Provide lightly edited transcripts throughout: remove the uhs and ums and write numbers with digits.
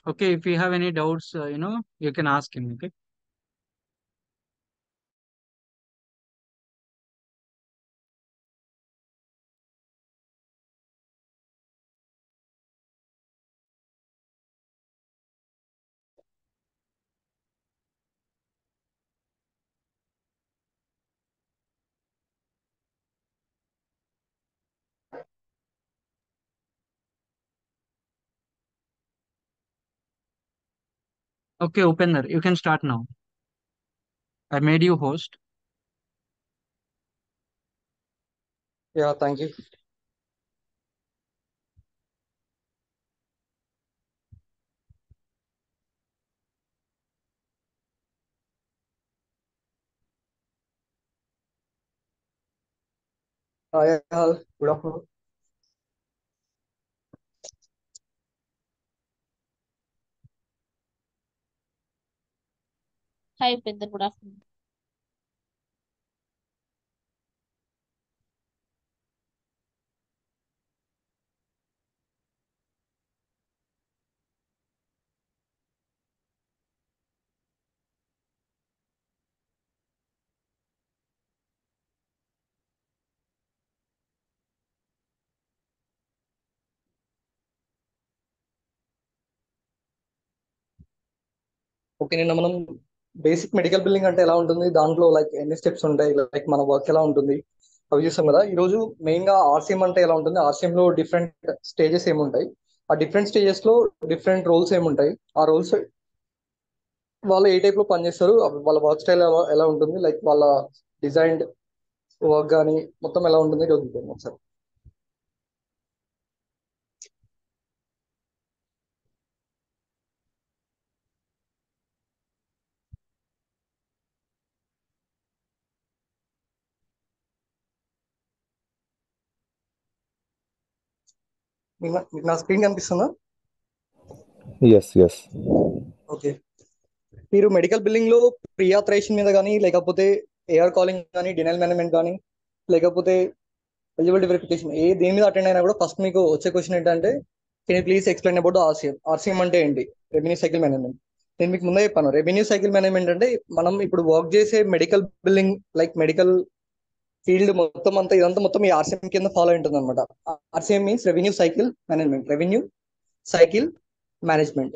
Okay, if you have any doubts, you can ask him. Okay. Okay, Upender, you can start now. I made you host. Yeah, thank you. Yeah, good afternoon. Hi, Upinder. Good afternoon. Okay, నిన్న మనం basic medical billing అంటే ఎలా ఉంటుంది, దాంట్లో like ఎన్ని steps ఉంటాయి, like మన work ఎలా ఉంటుంది అవి చూస్తాం కదా. ఈ రోజు మెయిన్ గా ఆర్సీఎం అంటే ఎలా ఉంటుంది, ఆర్సీఎం లో డిఫరెంట్ స్టేజెస్ ఏముంటాయి, ఆ డిఫరెంట్ స్టేజెస్ లో డిఫరెంట్ రోల్స్ ఏముంటాయి, ఆ రోల్స్ వాళ్ళు ఏ టైప్ లో పనిచేస్తారు, వాళ్ళ వర్క్ స్టైల్ ఎలా ఉంటుంది, లైక్ వాళ్ళ డిజైన్డ్ వర్క్ కానీ మొత్తం ఎలా ఉంటుంది చూద్దాం ఒకసారి. మీకు నా స్క్రీన్ కనిపిస్తుందా? Yes. ఓకే, మీరు మెడికల్ బిల్లింగ్ లో ప్రీ ఆథరైజేషన్ మీద కానీ, లేకపోతే ఏఆర్ కాలింగ్ కానీ, డినైల్ మేనేజ్మెంట్ కానీ, లేకపోతే ఎలిజిబిలిటీ వెరిఫికేషన్ దేని మీద అటెండ్ అయినా కూడా ఫస్ట్ మీకు వచ్చే క్వశ్చన్ ఏంటంటే, can you please explain about RCM. RCM అంటే ఏంటి? Revenue cycle management. నేను మీకు ముందే చెప్పాను, రెవెన్యూ సైకిల్ మేనేజ్మెంట్ అంటే మనం ఇప్పుడు వర్క్ చేసే medical billing, like medical field మొత్తం అంతా ఇదంతా మొత్తం ఈ ఆర్సీఎం కింద ఫాలో ఉంటుంది అనమాట. RCM means revenue cycle management. Revenue cycle management,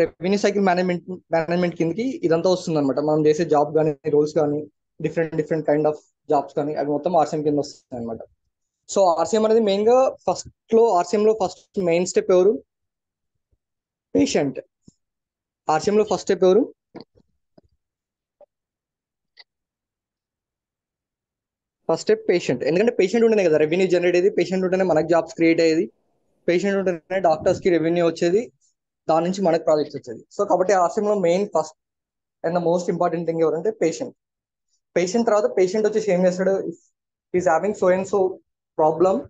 revenue cycle management కిందకి ఇదంతా వస్తుంది అనమాట. మనం చేసే జాబ్ కానీ, రోల్స్ కానీ, డిఫరెంట్ కైండ్ ఆఫ్ జాబ్స్ కానీ, అవి మొత్తం ఆర్సీఎం కింద వస్తాయి అనమాట. సో ఆర్సీఎం అనేది మెయిన్ గా ఆర్సీఎం లో ఫస్ట్ మెయిన్ స్టెప్ ఎవరు? పేషెంట్. ఆర్సీఎం లో ఫస్ట్ స్టెప్ ఎవరు? First step patient. ఎందుకంటే పేషెంట్ ఉంటేనే కదా రెవెన్యూ జనరేట్ అయ్యేది, పేషెంట్ ఉంటేనే మనకు జాబ్స్ క్రియేట్ అయ్యేది, పేషెంట్ ఉంటేనే డాక్టర్స్ కి రెవెన్యూ వచ్చేది, దాని నుంచి మనకు ప్రాజెక్ట్స్ వచ్చేది. సో కాబట్టి ఆర్సీఎం లో main first and the most important thing ఎవరంటే పేషెంట్. పేషెంట్ తర్వాత పేషెంట్ వచ్చేసి ఏం చేస్తాడు, is having so and so problem,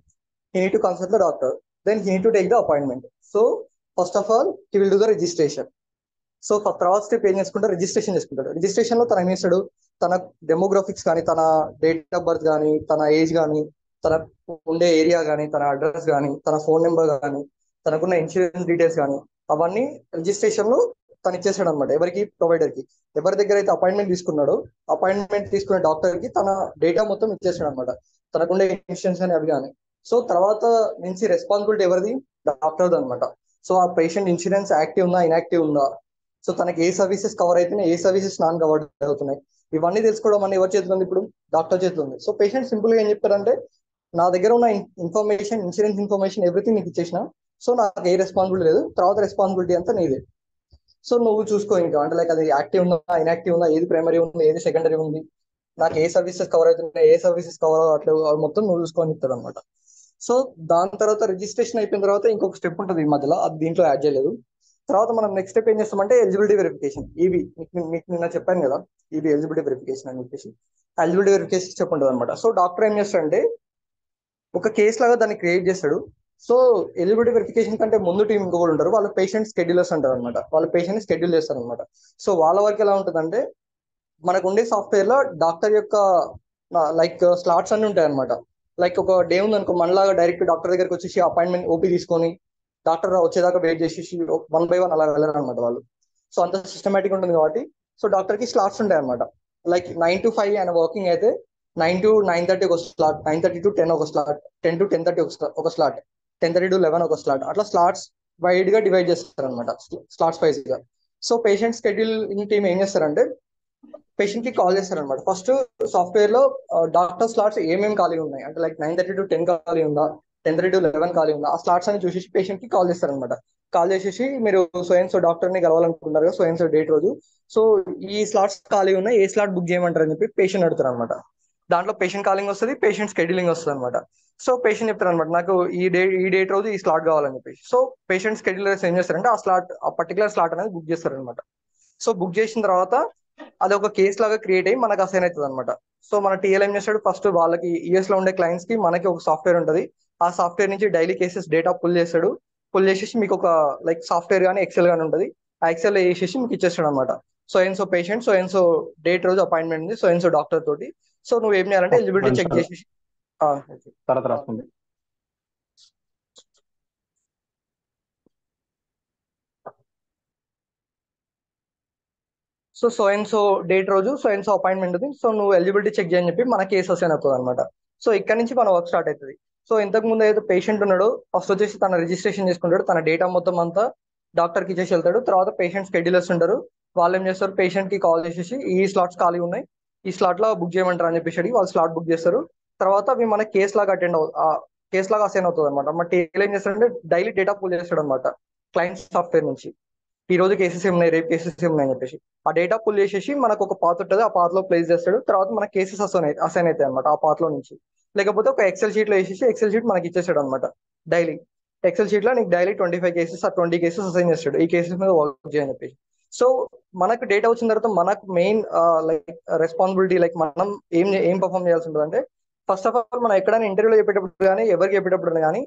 he need to consult the doctor, then he need to take the appointment. So first of all he will do the registration. So తర్వాత step ఏం చేసుకుంటాడు, registration చేసుకుంటాడు. Registration లో తను ఏం చేస్తాడు, తన demographics కానీ, తన డేట్ ఆఫ్ బర్త్ కానీ, తన ఏజ్ కానీ, తన ఉండే ఏరియా కానీ, తన అడ్రస్ కానీ, తన ఫోన్ నెంబర్ కానీ, తనకున్న ఇన్సూరెన్స్ డీటెయిల్స్ కానీ, అవన్నీ రిజిస్ట్రేషన్ లో తను ఇచ్చేసాడు అనమాట. ఎవరికి? ప్రొవైడర్ కి. ఎవరి దగ్గర అయితే అపాయింట్మెంట్ తీసుకున్నాడో, అపాయింట్మెంట్ తీసుకునే డాక్టర్ కి తన డేటా మొత్తం ఇచ్చేసాడు అనమాట, తనకుండే ఇన్సూరెన్స్ కానీ అవి కానీ. సో తర్వాత నుంచి రెస్పాన్సిబిలిటీ ఎవరిది? డాక్టర్ది అనమాట. సో ఆ పేషెంట్ ఇన్సూరెన్స్ యాక్టివ్ ఉందా, ఇన్యాక్టివ్ ఉందా, సో తనకి ఏ సర్వీసెస్ కవర్ అవుతున్నాయి, ఏ సర్వీసెస్ నాన్ కవర్ అవుతున్నాయి, ఇవన్నీ తెలుసుకోవడం అనేది ఎవరి చేతిలో ఉంది? ఇప్పుడు డాక్టర్ చేతిలో ఉంది. సో పేషెంట్ సింపుల్ గా ఏం చెప్తారంటే, నా దగ్గర ఉన్న ఇన్ఫర్మేషన్, ఇన్సూరెన్స్ ఇన్ఫర్మేషన్ ఎవ్రీథింగ్ నీకు ఇచ్చేసిన, సో నాకు ఏ రెస్పాన్సిబిలిటీ లేదు, తర్వాత రెస్పాన్సిబిలిటీ అంతా నీదే. సో నువ్వు చూసుకో ఇంకా, అంటే లైక్ అది యాక్టివ్ ఉందా, ఇన్యాక్టివ్ ఉందా, ఏది ప్రైమరీ ఉంది, ఏది సెకండరీ ఉంది, నాకు ఏ సర్వీసెస్ కవర్ అవుతున్నాయి, ఏ సర్వీసెస్ కవర్ అవ్వట్లేదు, అవి మొత్తం నువ్వు చూసుకొని ఇస్తాడు అనమాట. సో దాని తర్వాత రిజిస్ట్రేషన్ అయిపోయిన తర్వాత ఇంకొక స్టెప్ ఉంటుంది ఈ మధ్యలో, అది దీంట్లో యాడ్ చేయలేదు. తర్వాత మనం నెక్స్ట్ స్టెప్ ఏం చేస్తామంటే ఎలిజిబిలిటీ వెరిఫికేషన్. ఇవి మీకు నిన్న చెప్పాను కదా, ఇది ఎలిజిబిలిటీ వెరిఫికేషన్ అని చెప్పేసి. ఎలిజిబిలిటీ వెరిఫికేషన్ స్టెప్ ఉంటుంది అనమాట. సో డాక్టర్ ఏం చేస్తాడంటే ఒక కేసు లాగా దాన్ని క్రియేట్ చేస్తాడు. సో ఎలిజిబిలిటీ వెరిఫికేషన్ కంటే ముందు టీం ఇంకొకరు ఉంటారు, వాళ్ళు పేషెంట్ షెడ్యూలర్స్ అంటారు అనమాట. వాళ్ళ పేషెంట్ షెడ్యూల్ చేస్తారు అనమాట. సో వాళ్ళ వరకు ఎలా ఉంటుందంటే, మనకు ఉండే సాఫ్ట్వేర్ లో డాక్టర్ యొక్క లైక్ స్లాట్స్ అన్ని ఉంటాయి అనమాట. లైక్ ఒక డే ఉంది అనుకో, మనలాగా డైరెక్ట్ డాక్టర్ దగ్గరికి వచ్చేసి అపాయింట్మెంట్ ఓపీ తీసుకొని డాక్టర్ వచ్చేదాకా వెయిట్ చేసేసి 1 by 1 అలా వెళ్ళరు అనమాట వాళ్ళు. సో అంత సిస్టమేటిక్ ఉంటుంది కాబట్టి సో డాక్టర్ కి స్లాట్స్ ఉంటాయి అనమాట. లైక్ 9 to 5 ఆయన వర్కింగ్ అయితే 9 to 9:30 ఒక స్లాట్, 9:30 to 10 ఒక స్లాట్, 10 to 10:30 ఒక స్లాట్, 10:30 to 11 ఒక స్లాట్, అట్లా స్లాట్స్ వైడ్ గా డివైడ్ చేస్తారు అనమాట, స్లాట్స్ వైజ్ గా. సో పేషెంట్ షెడ్యూలింగ్ టీమ్ ఏం చేస్తారంటే పేషెంట్ కి కాల్ చేస్తారనమాట. ఫస్ట్ సాఫ్ట్వేర్ లో డాక్టర్ స్లాట్స్ ఏమేమి ఖాళీ ఉన్నాయి అంటే లైక్ 9:30 to 10 ఖాళీ ఉందా, 10:30 to 11 ఖాళీ ఉందా, ఆ స్లాట్స్ అని చూసేసి పేషెంట్ కి కాల్ చేస్తారనమాట. కాల్ చేసేసి మీరు సో డాక్టర్ ని కలవాలనుకుంటున్నారు కదా, సో డేట్ రోజు, సో ఈ స్లాట్స్ ఖాళీ ఉన్నాయి, ఏ స్లాట్ బుక్ చేయమంటారు అని చెప్పి పేషెంట్ అడుగుతారు అనమాట. దాంట్లో పేషెంట్ కాలింగ్ వస్తుంది, పేషెంట్ షెడ్యూలింగ్ వస్తుంది అనమాట. సో పేషెంట్ చెప్తారు అనమాట, నాకు ఈ డేట్ రోజు ఈ స్లాట్ కావాలని చెప్పేసి. సో పేషెంట్ షెడ్యూలర్స్ ఏం చేస్తారంటే ఆ పర్టికులర్ స్లాట్ అనేది బుక్ చేస్తారనమాట. సో బుక్ చేసిన తర్వాత అది ఒక కేసు లాగా క్రియేట్ అయ్యి మనకు అసైన్ అవుతుంది అనమాట. సో మన టీఎల్ ఏం చేస్తాడు, ఫస్ట్ వాళ్ళకి యూఎస్ లో ఉండే క్లయింట్స్ కి మనకి ఒక సాఫ్ట్వేర్ ఉంటుంది, ఆ సాఫ్ట్వేర్ నుంచి డైలీ కేసెస్ డేటా పుల్ చేస్తాడు. పుల్ చేసేసి మీకు ఒక లైక్ సాఫ్ట్వేర్ కానీ ఎక్సెల్ కానీ ఉంటుంది, ఆ ఎక్సెల్ వేసేసి మీకు ఇచ్చేస్తాడు అనమాట. సో పేషెంట్ సో డేట్ రోజు అపాయింట్మెంట్ ఉంది సో డాక్టర్ తోటి. సో నువ్వు ఏం చేయాలంటే ఎలిజిబిలిటీ చెక్ చేసేసి తర్వాత రాస్తుంది. సో డేట్ రోజు సో అపాయింట్మెంట్ ఉంది, సో నువ్వు ఎలిజిబిలిటీ చెక్ చేయని చెప్పి మన కేసు అసైన్ అవుతుంది అనమాట. సో ఇక్కడ నుంచి మన వర్క్ స్టార్ట్ అవుతుంది. సో ఇంతకు ముందు ఏదైతే పేషెంట్ ఉన్నాడో ఫస్ట్ వచ్చేసి తన రిజిస్ట్రేషన్ చేసుకుంటాడు, తన డేటా మొత్తం అంతా డాక్టర్ కి ఇచ్చేసి వెళ్తాడు. తర్వాత పేషెంట్ షెడ్యూలర్స్ ఉంటారు, వాళ్ళు ఏం చేస్తారు, పేషెంట్ కి కాల్ చేసేసి ఈ స్లాట్స్ ఖాళీ ఉన్నాయి, ఈ స్లాట్ లో బుక్ చేయమంటారు అని చెప్పేసి వాళ్ళు స్లాట్ బుక్ చేస్తారు. తర్వాత అవి మన కేసు లాగా కేసు లాగా అసైన్ అవుతుంది అనమాట. మన టీఎల్ ఏం చేస్తాడంటే డైలీ డేటా పుల్ చేస్తాడు అనమాట క్లయింట్ సాఫ్ట్వేర్ నుంచి, ఈ రోజు కేసెస్ ఏమున్నాయి, రేపు కేసెస్ ఏమున్నాయి అని చెప్పేసి. ఆ డేటా పుల్ చేసేసి మనకు ఒక పాత్ ఉంటుంది, ఆ పాత్ లో ప్లేస్ చేస్తాడు. తర్వాత మన కేసెస్ అసైన్ అవుతాయి అనమాట ఆ పాత్ లో నుంచి. లేకపోతే ఒక ఎక్సెల్ షీట్ లో వేసేసి ఎక్సెల్ షీట్ మనకి ఇచ్చేస్తాడు అనమాట. డైలీ ఎక్సెల్ షీట్ లో నీకు డైలీ 25 కేసెస్ ఆ 20 కేసెస్ అసైన్ చేస్తాడు, ఈ కేసెస్ మీద వర్క్ చేయని చెప్పేసి. సో మనకు డేటా వచ్చిన తర్వాత మనకు మెయిన్ లైక్ రెస్పాన్సిబిలిటీ, లైక్ మనం ఏం పర్ఫామ్ చేయాల్సి ఉంటుంది అంటే, ఫస్ట్ ఆఫ్ ఆల్ మనం ఎక్కడైనా ఇంటర్వ్యూలో చెప్పేటప్పుడు కానీ ఎవరికి చెప్పేటప్పుడు కానీ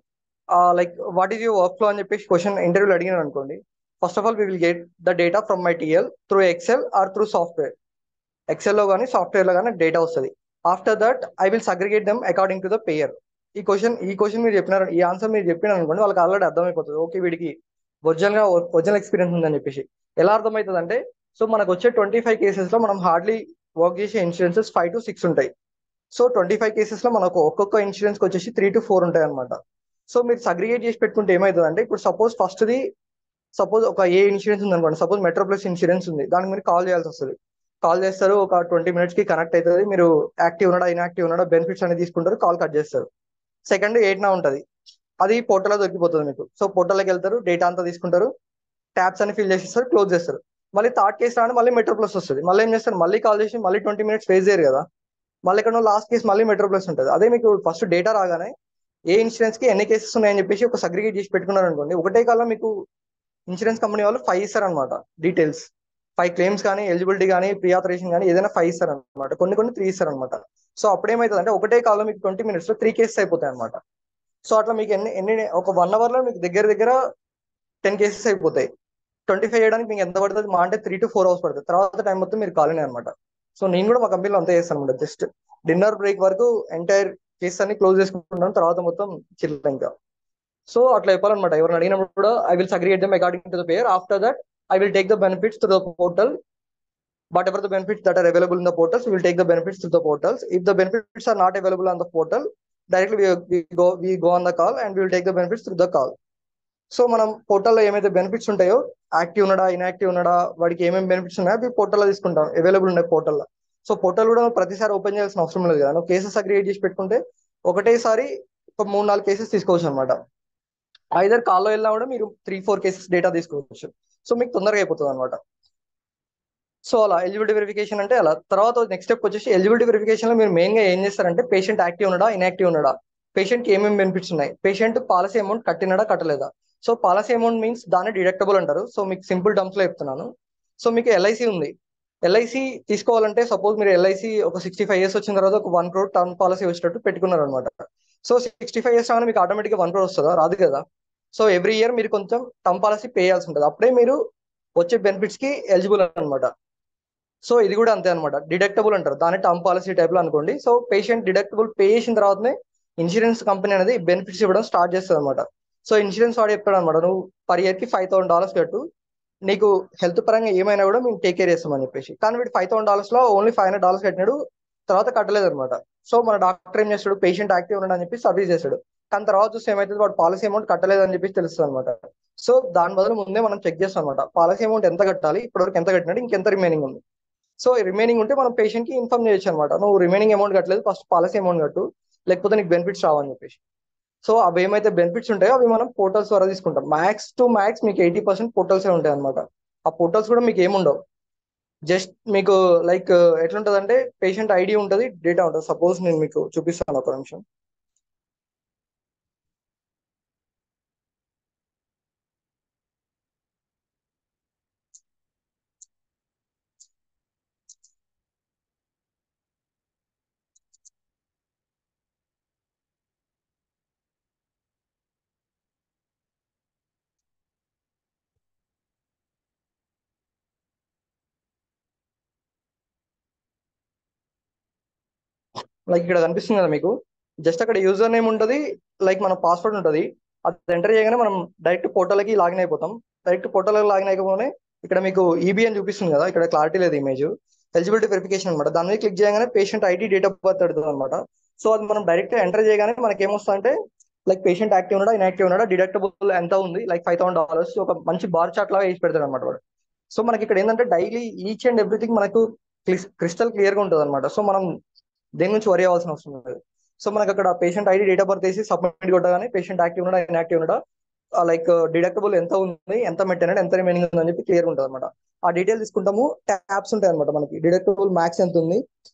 like what is your work flow అని చెప్పేసి క్వశ్చన్ ఇంటర్వ్యూలో అడిగినారు అనుకోండి, first of all we will get the data from my TL through excel or through software. Excel లో కానీ సాఫ్ట్వేర్ లో కానీ డేటా వస్తుంది. After that I will segregate them according to the payer. ఈ క్వశ్చన్ మీరు చెప్పినారు, ఈ ఆన్సర్ మీరు చెప్పినారు అనుకోండి, వాళ్ళకి ఆల్రెడీ అర్థమైపోతుంది, ఓకే వీడికి ఒరిజినల్ ఎక్స్పీరియన్స్ ఉందని చెప్పేసి. ఎలా అర్థమవుతుంది అంటే, సో మనకు వచ్చే 25 కేసెస్ లో మనం హార్డ్లీ వర్క్ చేసే ఇన్సూరెన్సెస్ 5 to 6 ఉంటాయి. సో 25 కేసెస్ లో మనకు ఒక్కొక్క ఇన్సూరెన్స్ వచ్చేసి 3 to 4 ఉంటాయి అనమాట. సో మీరు సగ్రిగేట్ చేసి పెట్టుకుంటే ఏమవుతుంది అంటే, ఇప్పుడు సపోజ్ ఒక ఏ ఇన్సూరెన్స్ ఉంది అనుకోండి, సపోజ్ మెట్రోప్లస్ ఇన్సూరెన్స్ ఉంది, దానికి మీరు కాల్ చేయాల్సి వస్తుంది. కాల్ చేస్తారు, ఒక 20 minutes కి కనెక్ట్ అవుతుంది, మీరు యాక్టివ్ ఉన్నాడా ఇన్యాక్టివ్ ఉన్నాడా బెనిఫిట్స్ అనేది తీసుకుంటారు, కాల్ కట్ చేస్తారు. సెకండ్ 8 ఉంటుంది, అది పోర్టల్లో దొరికిపోతుంది మీకు. సో పోర్టల్లోకి వెళ్తారు, డేటా అంతా తీసుకుంటారు, ట్యాబ్స్ అని ఫిల్ చేసేస్తారు, క్లోజ్ చేస్తారు. మళ్ళీ థర్డ్ కేసు రాని మళ్ళీ మెట్రోప్లస్ వస్తుంది, మళ్ళీ ఏం చేస్తారు, మళ్ళీ కాల్ చేసి మళ్ళీ 20 minutes ఫేస్ చేయరు కదా, మళ్ళీ ఇక్కడ లాస్ట్ కేసు మళ్ళీ మెట్రోప్లస్ ఉంటుంది. అదే మీకు ఫస్ట్ డేటా రాగానే ఏ ఇన్సూరెన్స్ కి ఎన్ని కేసెస్ ఉన్నాయని చెప్పేసి ఒక సగ్రిగేట్ చేసి పెట్టుకున్నారు అనుకోండి, ఒకటే కాలం మీకు ఇన్సూరెన్స్ కంపెనీ వాళ్ళు 5 ఇస్తారు అనమాట డీటెయిల్స్, 5 క్లెయిమ్స్ కానీ ఎలిజిబిలిటీ కానీ ప్రీ ఆథరైజేషన్ కానీ ఏదైనా 5 ఇస్తారు అనమాట, కొన్ని 3 ఇస్తారు అనమాట. సో అప్పుడేమవుతుంది అంటే ఒకటే కాలం మీకు 20 minutes లో 3 కేసెస్ అయిపోతాయి అనమాట. సో అట్లా మీకు ఒక 1 hour లో మీకు దగ్గర 10 కేసెస్ అయిపోతాయి. 25 చేయడానికి మీకు ఎంత పడుతుంది, మా అంటే 3 to 4 hours పడుతుంది. తర్వాత టైం మొత్తం మీరు ఖాళీనే అనమాట. సో నేను కూడా మా కంపెనీలో అంతే చేస్తాను అనమాట, జస్ట్ డిన్నర్ బ్రేక్ వరకు ఎంటైర్ కేసెస్ అన్ని క్లోజ్ చేసుకుంటాను, తర్వాత మొత్తం చిల్ ఇంకా. సో అట్లా చెప్పాలన్నమాట, ఎవరిని అడిగినప్పుడు కూడా I will segregate them according to the payer. After that I will take the benefits to the portal. Whatever the benefits that are available in the portals, we will take the benefits to the portals. If the benefits are not available on the portal, directly we go on the call and we will take the benefits through the call. So మనం పోర్టల్లో ఏమైతే benefits ఉంటాయో, active ఉన్నాడా inactive ఉన్నాడా వాడికి ఏమేమి benefits ఉన్నాయో అవి పోర్టల్లో తీసుకుంటాం, అవైలబుల్ ఉన్నాయి పోర్టల్లో. సో పోర్టల్ కూడా ప్రతిసారి ఓపెన్ చేయాల్సిన అవసరం లేదు కదా, నువ్వు కేసెస్ అగ్రిగేట్ చేసి పెట్టుకుంటే ఒకటేసారి ఒక 3-4 కేసెస్ తీసుకోవచ్చు అనమాట. ఐదర్ కాల్లో వెళ్ళినా కూడా మీరు 3-4 కేసెస్ డేటా తీసుకోవచ్చు. సో మీకు తొందరగా అయిపోతుంది అనమాట. సో అలా ఎలిజిబిలిటీ వెరిఫికేషన్ అంటే అలా. తర్వాత నెక్స్ట్ స్టెప్ వచ్చేసి ఎలిజిబిలిటీ వెరిఫికేషన్ లో మీరు మెయిన్ గా ఏం చేస్తారంటే, పేషెంట్ యాక్టివ్ ఉన్నాడా ఇన్యాక్టివ్ ఉన్నాడా, పేషెంట్ కి ఏమేమి బెనిఫిట్స్ ఉన్నాయి, పేషెంట్ పాలసీ అమౌంట్ కట్టినాడా కట్టలేదా. సో పాలసీ అమౌంట్ మీన్స్ దాన్ని డిడక్టబుల్ అంటారు. సో మీకు సింపుల్ టర్మ్స్ లో చెప్తున్నాను. సో మీకు ఎల్ఐసి ఉంది, ఎల్ఐసి తీసుకోవాలంటే సపోజ్ మీరు ఎల్ఐసి ఒక 65 years వచ్చిన తర్వాత ఒక 1 crore టర్మ్ పాలసీ వచ్చేటట్టు పెట్టుకున్నారు అనమాట. సో 65 years రాగానే మీకు ఆటోమేటిక్ గా 1 crore వస్తుందా, రాదు కదా. సో ఎవ్రీ ఇయర్ మీరు కొంచెం టర్మ్ పాలసీ పే చేయాల్సి ఉంటుంది, అప్పుడే మీరు వచ్చే బెనిఫిట్స్ కి ఎలిజిబుల్ అనమాట. సో ఇది కూడా అంతే అనమాట, డిడక్టబుల్ అంటారు దాన్ని, టర్మ్ పాలసీ టైప్ లో అనుకోండి. సో పేషెంట్ డిడక్టబుల్ పే చేసిన తర్వాతనే ఇన్సూరెన్స్ కంపెనీ అనేది బెనిఫిట్స్ ఇవ్వడం స్టార్ట్ చేస్తుంది అనమాట. సో ఇన్సూరెన్స్ వాడు చెప్తాడు అనమాట, నువ్వు పర్ ఇయర్కి $5,000 కట్టు, నీకు హెల్త్ పరంగా ఏమైనా కూడా మేము టేక్ కేర్ చేస్తామని చెప్పేసి. కానీ వీడు $5,000 ఓన్లీ $500 కట్టినాడు, తర్వాత కట్టలేదు అనమాట. సో మన డాక్టర్ ఏం చేస్తాడు, పేషెంట్ యాక్టివ్ ఉన్నాడు అని చెప్పి సర్వీస్ చేస్తాడు. కానీ తర్వాత చూస్తే ఏమైతుంది, వాడు పాలసీ అమౌంట్ కట్టలేదు అని చెప్పి తెలుస్తుంది అనమాట. సో దాని బదులు ముందే మనం చెక్ చేస్తాం అనమాట, పాలసీ అమౌంట్ ఎంత కట్టాలి, ఇప్పటివరకు ఎంత కట్టినాడు, ఇంకెంత రిమైనింగ్ ఉంది. సో రిమైనింగ్ ఉంటే మనం పేషెంట్ కి ఇన్ఫార్మ్ చేయొచ్చు అనమాట, నువ్వు రిమైనింగ్ అమౌంట్ కట్టలేదు, ఫస్ట్ పాలసీ అమౌంట్ కట్టు, లేకపోతే నీకు బెనిఫిట్స్ రావని చెప్పేసి. సో అవి ఏమైతే బెనిఫిట్స్ ఉంటాయో అవి మనం పోర్టల్స్ ద్వారా తీసుకుంటాం. మ్యాక్స్ టు మ్యాక్స్ మీకు 80% పోర్టల్సే ఉంటాయి అనమాట. ఆ పోర్టల్స్ కూడా మీకు ఏముండవు, జస్ట్ మీకు లైక్ ఎట్లుంటది అంటే పేషెంట్ ఐడి ఉంటుంది, డేటా ఉంటుంది. సపోజ్ నేను మీకు చూపిస్తాను ఒక నిమిషం. లైక్ ఇక్కడ కనిపిస్తుంది కదా మీకు, జస్ట్ అక్కడ యూజర్ నేమ్ ఉంటుంది, లైక్ మన పాస్వర్డ్ ఉంటుంది. అది ఎంటర్ చేయగానే మనం డైరెక్ట్ పోర్టల్కి లాగిన్ అయిపోతాం. డైరెక్ట్ పోర్టల్కి లాగిన్ అయిపోగానే ఇక్కడ మీకు ఈబీ అని చూపిస్తుంది కదా, ఇక్కడ క్లారిటీ లేదు ఇమేజ్, ఎలిజిబిలిటీ వెరిఫికేషన్ అనమాట. దాని మీద క్లిక్ చేయగానే patient ID, date of birth అడుగుతుంది అనమాట. సో అది మనం డైరెక్ట్ ఎంటర్ చేయగానే మనకి ఏమొస్తుందంటే, లైక్ పేషెంంట్ యాక్టివ్ ఉన్నాడా, ఇన్యాక్టివ్ ఉన్నాడా, డిడక్టబుల్ ఎంత ఉంది, లైక్ $5,000 ఒక మంచి బార్ చార్ట్ లాగా వేసి పెడతాడు అనమాట వాడు. సో మనకి ఇక్కడ ఏంటంటే డైలీ ఈచ్ అండ్ ఎవ్రీథింగ్ మనకు క్రిస్టల్ క్లియర్ గా ఉంటుంది అనమాట. సో మనం దేని నుంచి వరి అవ్వాల్సిన అవసరం లేదు. సో మనకి అక్కడ patient ID, date of birth వేసి సబ్మిట్ కొట్టగానే పేషెంట్ యాక్టివ్ ఉన్నాడా, ఇన్యాక్టివ్ ఉన్నాడా, లైక్ డిడక్టబుల్ ఎంత ఉంది, ఎంత మెయింటైన్, ఎంత రిమైనింగ్ ఉంది అని చెప్పి క్లియర్ ఉంటుంది అనమాట. ఆ డీటెయిల్ తీసుకుంటాము. ట్యాబ్స్ ఉంటాయి అనమాట మనకి, డిడక్టబుల్ మ్యాక్స్ ఎంత ఉంది,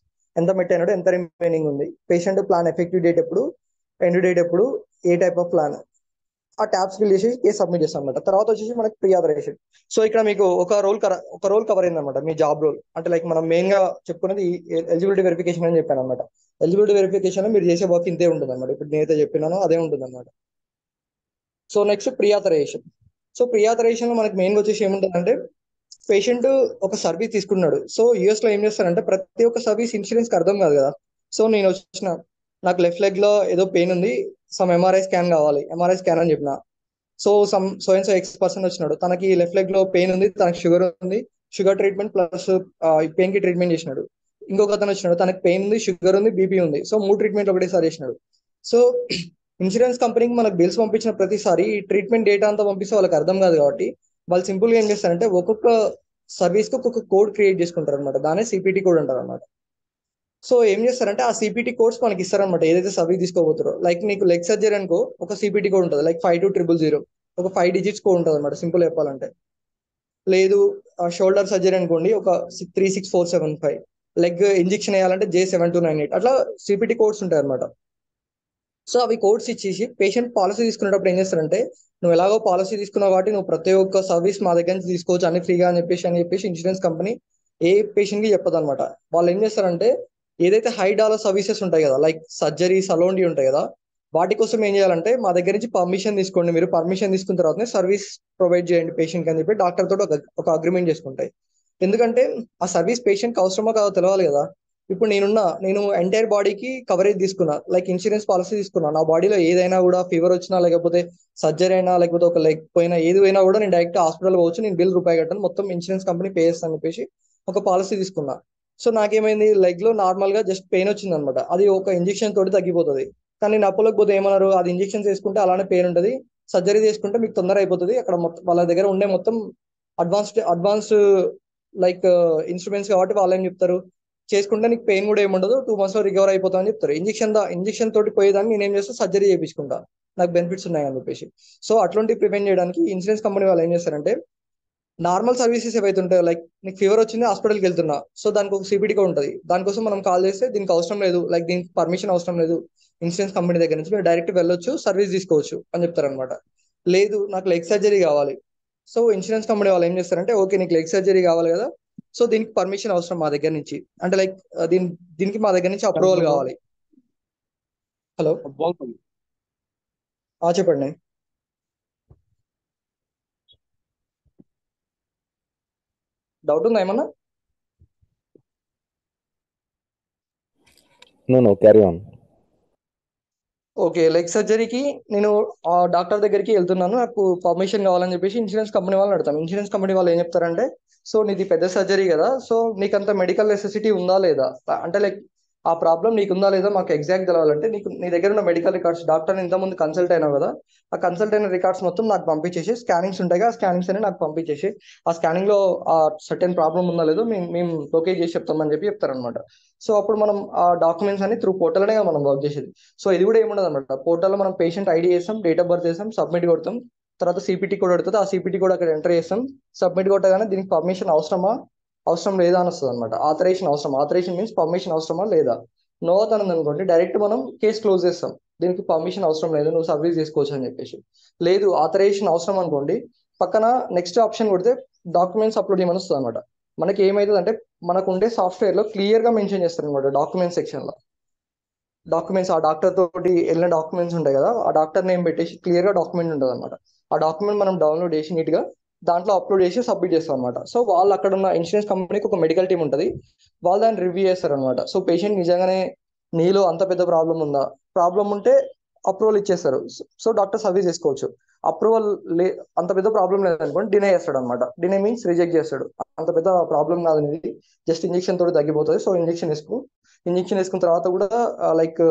ఎంత మెయింటైన్, ఎంత రిమైనింగ్ ఉంది, పేషెంట్ ప్లాన్ ఎఫెక్టివ్ డేట్ ఎప్పుడు, ఎండ్ డేట్ ఎప్పుడు, ఏ టైప్ ఆఫ్ ప్లాన్, ఆ ట్యాబ్స్ ఫిల్ చేసి కేసు సబ్మిట్ చేస్తాం అనమాట. తర్వాత వచ్చేసి మనకి ప్రీ ఆథరైజేషన్. సో ఇక్కడ మీకు ఒక రోల్ కవర్ అయింది అనమాట, మీ జాబ్ రోల్. అంటే లైక్ మనం మెయిన్ గా చెప్పుకునేది ఎలిజిబిలిటీ వెరిఫికేషన్ అని చెప్పాను అనమాట. ఎలిజిబిలిటీ వెరిఫికేషన్ లో మీరు చేసే వర్క్ ఇంతే ఉంటుంది అనమాట, ఇప్పుడు నేనైతే చెప్పినానో అదే ఉంటుంది అనమాట. So next preauthorization. So preauthorization లో మనకి మెయిన్ గా వచ్చేసి ఏముంటుందంటే, పేషెంట్ ఒక సర్వీస్ తీసుకున్నాడు. సో యూఎస్ లో ఏం చేస్తారంటే, ప్రతి ఒక్క సర్వీస్ ఇన్సూరెన్స్ కి అర్థం కాదు కదా. సో నేను వచ్చిన, నాకు లెఫ్ట్ లెగ్ లో ఏదో పెయిన్ ఉంది, సమ్ ఎంఆర్ఐ స్కాన్ కావాలి, ఎంఆర్ఐ స్కాన్ అని చెప్పిన. So so and so X person వచ్చినాడు, తనకి లెఫ్ట్ లెగ్ లో పెయిన్ ఉంది, తనకి షుగర్ ఉంది, షుగర్ ట్రీట్మెంట్ ప్లస్ పెయిన్ కి ట్రీట్మెంట్ చేసినాడు. ఇంకొక అతను వచ్చినాడు, తనకి పెయిన్ ఉంది, షుగర్ ఉంది, బీపీ ఉంది. సో 3 ట్రీట్మెంట్ ఒకటేసారి చేసినాడు. సో ఇన్సూరెన్స్ కంపెనీకి మనకు బిల్స్ పంపించిన ప్రతిసారి ఈ ట్రీట్మెంట్ డేటా అంతా పంపిస్తే వాళ్ళకి అర్థం కాదు కాబట్టి, వాళ్ళు సింపుల్ గా ఏం చేస్తారంటే ఒక్కొక్క సర్వీస్ కి ఒక్కొక్క కోడ్ క్రియేట్ చేసుకుంటారు అనమాట. దానే సిపిటి కోడ్ అంటారు అనమాట. సో ఏం చేస్తారంటే ఆ సిపిటి కోడ్స్ మనకి ఇస్తారనమాట, ఏదైతే సర్వీస్ తీసుకోబోతారో. లైక్ నీకు లెగ్ సర్జరీ అనుకో, ఒక సిపిటి కోడ్ ఉంటుంది, లైక్ 52000, ఒక 5 డిజిట్స్ కోడ్ ఉంటుంది అనమాట, సింపుల్ చెప్పాలంటే. లేదు షోల్డర్ సర్జరీ అనుకోండి, ఒక 36475. లెగ్ ఇంజెక్షన్ వేయాలంటే J7298. అట్లా సిపిటి కోడ్స్ ఉంటాయి అనమాట. సో అవి కోడ్స్ ఇచ్చేసి పేషెంట్ పాలసీ తీసుకునేటప్పుడు ఏం చేస్తారంటే, నువ్వు ఎలాగో పాలసీ తీసుకున్నావు కాబట్టి నువ్వు ప్రతి ఒక్క సర్వీస్ మా దగ్గర నుంచి తీసుకోవచ్చు అన్ని ఫ్రీగా అని చెప్పేసి ఇన్సూరెన్స్ కంపెనీ ఏ పేషెంట్ కి చెప్పదు అనమాట. వాళ్ళు ఏం చేస్తారంటే, ఏదైతే హై డాలర్ సర్వీసెస్ ఉంటాయి కదా, లైక్ సర్జరీస్ అలోంటి ఉంటాయి కదా, వాటి కోసం ఏం చేయాలంటే మా దగ్గర నుంచి పర్మిషన్ తీసుకోండి, మీరు పర్మిషన్ తీసుకున్న తర్వాతనే సర్వీస్ ప్రొవైడ్ చేయండి పేషెంట్ అని చెప్పి డాక్టర్ తోటి ఒక అగ్రిమెంట్ చేసుకుంటాయి. ఎందుకంటే ఆ సర్వీస్ పేషెంట్ కి అవసరమా కాదో తెలవాలి కదా. ఇప్పుడు నేను ఎంటైర్ బాడీకి కవరేజ్ తీసుకున్నా, లైక్ ఇన్సూరెన్స్ పాలసీ తీసుకున్నా, నా బాడీలో ఏదైనా కూడా ఫీవర్ వచ్చినా, లేకపోతే సర్జరీ అయినా, లేకపోతే ఒక లెగ్ పోయినా, ఏది పోయినా కూడా నేను డైరెక్ట్ హాస్పిటల్ పోవచ్చు, నేను బిల్ రూపాయి కట్టాను, మొత్తం ఇన్సూరెన్స్ కంపెనీ పే చేస్తాను చెప్పేసి ఒక పాలసీ తీసుకున్నా. సో నాకేమైంది, లెగ్ లో నార్మల్ గా జస్ట్ పెయిన్ వచ్చింది అనమాట, అది ఒక ఇంజెక్షన్ తోటి తగ్గిపోతుంది. కానీ నేను అపోలోకి పోతే ఏమన్నారు, అది ఇంజెక్షన్ చేసుకుంటే అలానే పెయిన్ ఉంటుంది, సర్జరీ చేసుకుంటే మీకు తొందర అయిపోతుంది, అక్కడ మొత్తం వాళ్ళ దగ్గర ఉండే మొత్తం అడ్వాన్స్ లైక్ ఇన్స్ట్రుమెంట్స్ కాబట్టి వాళ్ళు ఏం చెప్తారు, చేసుకుంటే నీకు పెయిన్ కూడా ఏముండదు, 2 months లో రికవర్ అయిపోతా అని చెప్తారు. ఇంజెక్షన్ తోటి పోయేదాన్ని నేను ఏం చేస్తా, సర్జరీ చేయించుకుంటా, నాకు బెనిఫిట్స్ ఉన్నాయని చెప్పేసి. సో అట్లాంటి ప్రివెంట్ చేయడానికి ఇన్సూరెన్స్ కంపెనీ వాళ్ళు ఏం చేస్తారంటే, నార్మల్ సర్వీసెస్ ఏవైతే ఉంటాయో, లైక్ నీకు ఫీవర్ వచ్చింది, హాస్పిటల్కి వెళ్తున్నా, సో దానికి ఒక సిపిటీ కోడ్ ఉంటుంది, దానికోసం మనం కాల్ చేస్తే దీనికి అవసరం లేదు, లైక్ దీనికి పర్మిషన్ అవసరం లేదు, ఇన్సూరెన్స్ కంపెనీ దగ్గర నుంచి మీరు డైరెక్ట్ వెళ్ళొచ్చు, సర్వీస్ తీసుకోవచ్చు అని చెప్తారు అనమాట. లేదు నాకు లెగ్ సర్జరీ కావాలి, సో ఇన్సూరెన్స్ కంపెనీ వాళ్ళు ఏం చేస్తారంటే, ఓకే నీకు లెగ్ సర్జరీ కావాలి కదా, సో దీనికి పర్మిషన్ అవసరం మా దగ్గర నుంచి, అంటే లైక్ దీనికి మా దగ్గర నుంచి అప్రూవల్ కావాలి. హలో చెప్పండి. డౌట్ ఉందా ఏమన్నా? No, carry on. Okay, leg సర్జరీకి నేను ఆ డాక్టర్ దగ్గరికి వెళ్తున్నాను, నాకు పర్మిషన్ కావాలని చెప్పేసి ఇన్సూరెన్స్ కంపెనీ వాళ్ళని అడుగుతాం. ఇన్సూరెన్స్ కంపెనీ వాళ్ళు ఏం చెప్తారంటే, సో నీది పెద్ద సర్జరీ కదా, సో నీకు అంత మెడికల్ నెసెసిటీ ఉందా లేదా, అంటే లైక్ ఆ ప్రాబ్లం నీకు ఉందా లేదా మాకు ఎగ్జాక్ట్ తెలవాలంటే నీకు నీ దగ్గర ఉన్న మెడికల్ రికార్డ్స్, డాక్టర్ ఇంతకుముందు కన్సల్ట్ అయినావు కదా, ఆ కన్సల్ట్ అయిన రికార్డ్స్ మొత్తం నాకు పంపించేసి, స్కానింగ్స్ ఉంటాయి కదా, ఆ స్కానింగ్స్ అని నాకు పంపించేసి, ఆ స్కానింగ్ లో ఆ సర్టెన్ ప్రాబ్లం ఉందా లేదో మేము ఓకే చేసి చెప్తామని చెప్పి చెప్తారనమాట. సో అప్పుడు మనం ఆ డాక్యుమెంట్స్ అని త్రూ పోర్టల్నే మనం వర్క్ చేసేది. సో ఇది కూడా ఏముండదు అనమాట, పోర్టల్లో మనం పేషెంట్ ఐడి చేస్తాం, డేట్ ఆఫ్ బర్త్ చేస్తాం, సబ్మిట్ కొడతాం, తర్వాత సిపిటి కోడ్ అడుగుతుంది, ఆ సిపిటి కోడ్ అక్కడ ఎంటర్ చేస్తాం, సబ్మిట్ కొట్టగానే దీనికి పర్మిషన్ అవసరమా అవసరం లేదా అని వస్తుంది అనమాట. ఆథరైజేషన్ అవసరం, ఆథరైజేషన్ మీన్స్ పర్మిషన్ అవసరమా లేదా. నో అని అనుకోండి, డైరెక్ట్ మనం కేసు క్లోజ్ చేస్తాం, దీనికి పర్మిషన్ అవసరం లేదు, నువ్వు సర్వీస్ చేసుకోవచ్చు అని చెప్పేసి. లేదు ఆథరైజేషన్ అవసరం అనుకోండి, పక్కన నెక్స్ట్ ఆప్షన్ కొడితే డాక్యుమెంట్స్ అప్లోడ్ చేయమని వస్తుంది అనమాట. మనకి ఏమవుతుంది అంటే, మనకు ఉండే సాఫ్ట్వేర్ లో క్లియర్ గా మెన్షన్ చేస్తారు అనమాట డాక్యుమెంట్ సెక్షన్ లో. డాక్యుమెంట్స్ ఆ డాక్టర్ తోటి వెళ్ళిన డాక్యుమెంట్స్ ఉంటాయి కదా, ఆ డాక్టర్ నేమ్ పెట్టేసి క్లియర్ గా డాక్యుమెంట్ ఉంటుంది అనమాట. ఆ డాక్యుమెంట్ మనం డౌన్లోడ్ చేసి నీట్ గా దాంట్లో అప్లోడ్ చేసి సబ్మిట్ చేస్తాం అనమాట. సో వాళ్ళు అక్కడ ఉన్న ఇన్సూరెన్స్ కంపెనీకి ఒక మెడికల్ టీం ఉంటుంది, వాళ్ళు దాన్ని రివ్యూ చేస్తారు అనమాట. సో పేషెంట్ నిజంగానే నీలో అంత పెద్ద ప్రాబ్లం ఉందా, ప్రాబ్లం ఉంటే అప్రూవల్ ఇచ్చేస్తారు, సో డాక్టర్ సర్వీస్ చేసుకోవచ్చు. అప్రూవల్ అంత పెద్ద ప్రాబ్లం లేదనుకోండి, డినై చేస్తాడు అనమాట. డినై మీన్స్ రిజెక్ట్ చేస్తాడు, అంత పెద్ద ప్రాబ్లం కాదు అనేది, జస్ట్ ఇంజెక్షన్ తోటి తగ్గిపోతుంది, సో ఇంజెక్షన్ వేసుకున్న తర్వాత కూడా లైక్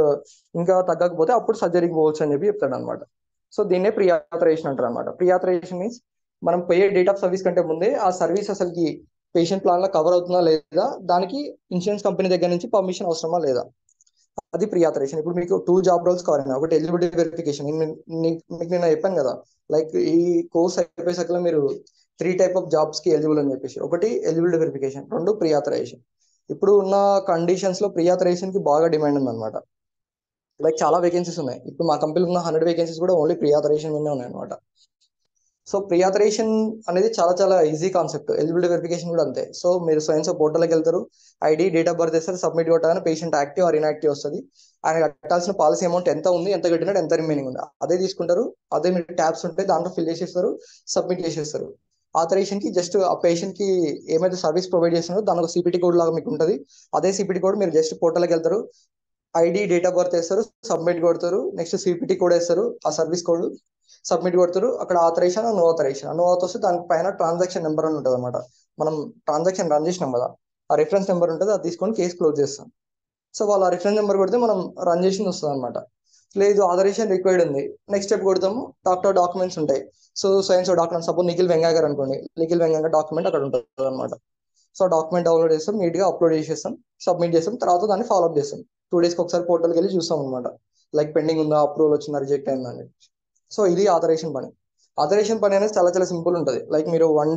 ఇంకా తగ్గకపోతే అప్పుడు సర్జరీకి పోవచ్చు అని చెప్పి చెప్తాడు అనమాట. సో దీన్నే ప్రీ ఆథరైజేషన్ అంటారు అనమాట. ప్రీ ఆథరైజేషన్ మీన్స్ మనం పోయే డేట్ ఆఫ్ సర్వీస్ కంటే ముందే ఆ సర్వీస్ అసలుకి పేషెంట్ ప్లాన్ లో కవర్ అవుతుందా లేదా, దానికి ఇన్సూరెన్స్ కంపెనీ దగ్గర నుంచి పర్మిషన్ అవసరమా లేదా, అది ప్రీ ఆథరైజేషన్. ఇప్పుడు మీకు 2 జాబ్ రోల్స్ కవర్ అయినా, ఒకటి ఎలిజిబిలిటీ వెరిఫికేషన్, మీకు నేను చెప్పాను కదా, లైక్ ఈ కోర్స్ అయిపోయేసరికి మీరు 3 టైప్ ఆఫ్ జాబ్స్ కి ఎలిజిబుల్ అని చెప్పేసి. ఒకటి ఎలిజిబిలిటీ వెరిఫికేషన్, 2 ప్రీ ఆథరైజేషన్. ఇప్పుడు ఉన్న కండిషన్స్ లో ప్రీ ఆథరైజేషన్ కి బాగా డిమాండ్ ఉందన్నమాట. లైక్ చాలా వేకెన్సీస్ ఉన్నాయి, ఇప్పుడు మా కంపెనీలో ఉన్న 100 వేకెన్సీస్ కూడా ఓన్లీ ప్రీ ఆథరైజేషన్ మీదే ఉన్నాయి అనమాట. సో ప్రీ ఆథరైజేషన్ అనేది చాలా చాలా ఈజీ కాన్సెప్ట్, ఎలిజిబిలిటీ వెరిఫికేషన్ కూడా అంతే. సో మీరు సైన్స్ పోర్టల్కి వెళ్తారు, ఐడి డేట్ ఆఫ్ బర్త్ వేస్తారు, సబ్మిట్ కొట్టగానే పేషెంట్ యాక్టివ్ ఆర్ ఇన్యాక్టివ్ వస్తుంది, ఆయన కట్టాల్సిన పాలసీ అమౌంట్ ఎంత ఉంది, ఎంత కట్టినాడు, ఎంత రిమైనింగ్ ఉంది, అదే తీసుకుంటారు, అదే మీరు ట్యాబ్స్ ఉంటాయి దాంట్లో ఫిల్ చేసేస్తారు, సబ్మిట్ చేసేస్తారు. ఆథరైజేషన్ కి జస్ట్ ఆ పేషెంట్ కి ఏమైతే సర్వీస్ ప్రొవైడ్ చేస్తున్నారో దాని ఒక సిపిటి కోడ్ లాగా మీకు ఉంటుంది, అదే సిపిటి కోడ్ మీరు జస్ట్ పోర్టల్కి వెళ్తారు, ఐడి డేట్ ఆఫ్ బర్త్ వేస్తారు, సబ్మిట్ కొడతారు, నెక్స్ట్ సిపిటి కోడ్ వేస్తారు, ఆ సర్వీస్ కోడ్ సబ్మిట్ కొడతారు, అక్కడ ఆథరైజేషన్ నో ఆథరైజేషన్, నో ఆథ్ వస్తే దాని పైన ట్రాన్సాక్షన్ నెంబర్ అని ఉంటుంది అనమాట. మనం ట్రాన్సాక్షన్ రన్ చేసినాం కదా, ఆ రిఫరెన్స్ నెంబర్ ఉంటుంది, అది తీసుకొని కేసు క్లోజ్ చేస్తాం. సో వాళ్ళు ఆ రిఫరెన్స్ నెంబర్ కొడితే మనం రన్ చేసింది వస్తుంది అనమాట. లేదు ఆథరైజేషన్ రిక్వైర్డ్ ఉంది, నెక్స్ట్ స్టెప్ కొడతాము, డాక్టర్ డాక్యుమెంట్స్ ఉంటాయి. So science document, suppose Nikhil Vengaiah గారు అనుకోండి, నిఖిల్ వెంగయ్య డాక్యుమెంట్ అక్కడ ఉంటుంది అనమాట. సో డాక్యుమెంట్ డౌన్లోడ్ చేస్తాం, నీట్ గా అప్లోడ్ చేసేస్తాం, సబ్మిట్ చేస్తాం, తర్వాత దాన్ని ఫాలోఅప్ చేస్తాం. 2 డేస్కి ఒకసారి పోర్టల్కి వెళ్ళి చూస్తాం అనమాట, లైక్ పెండింగ్ ఉందా, అప్రూవల్ వచ్చిందా, రిజెక్ట్ అయిందా అని. సో ఇది ఆథరైజేషన్ పని. ఆథరైజేషన్ పని అనేది చాలా చాలా సింపుల్ ఉంటుంది, లైక్ మీరు వన్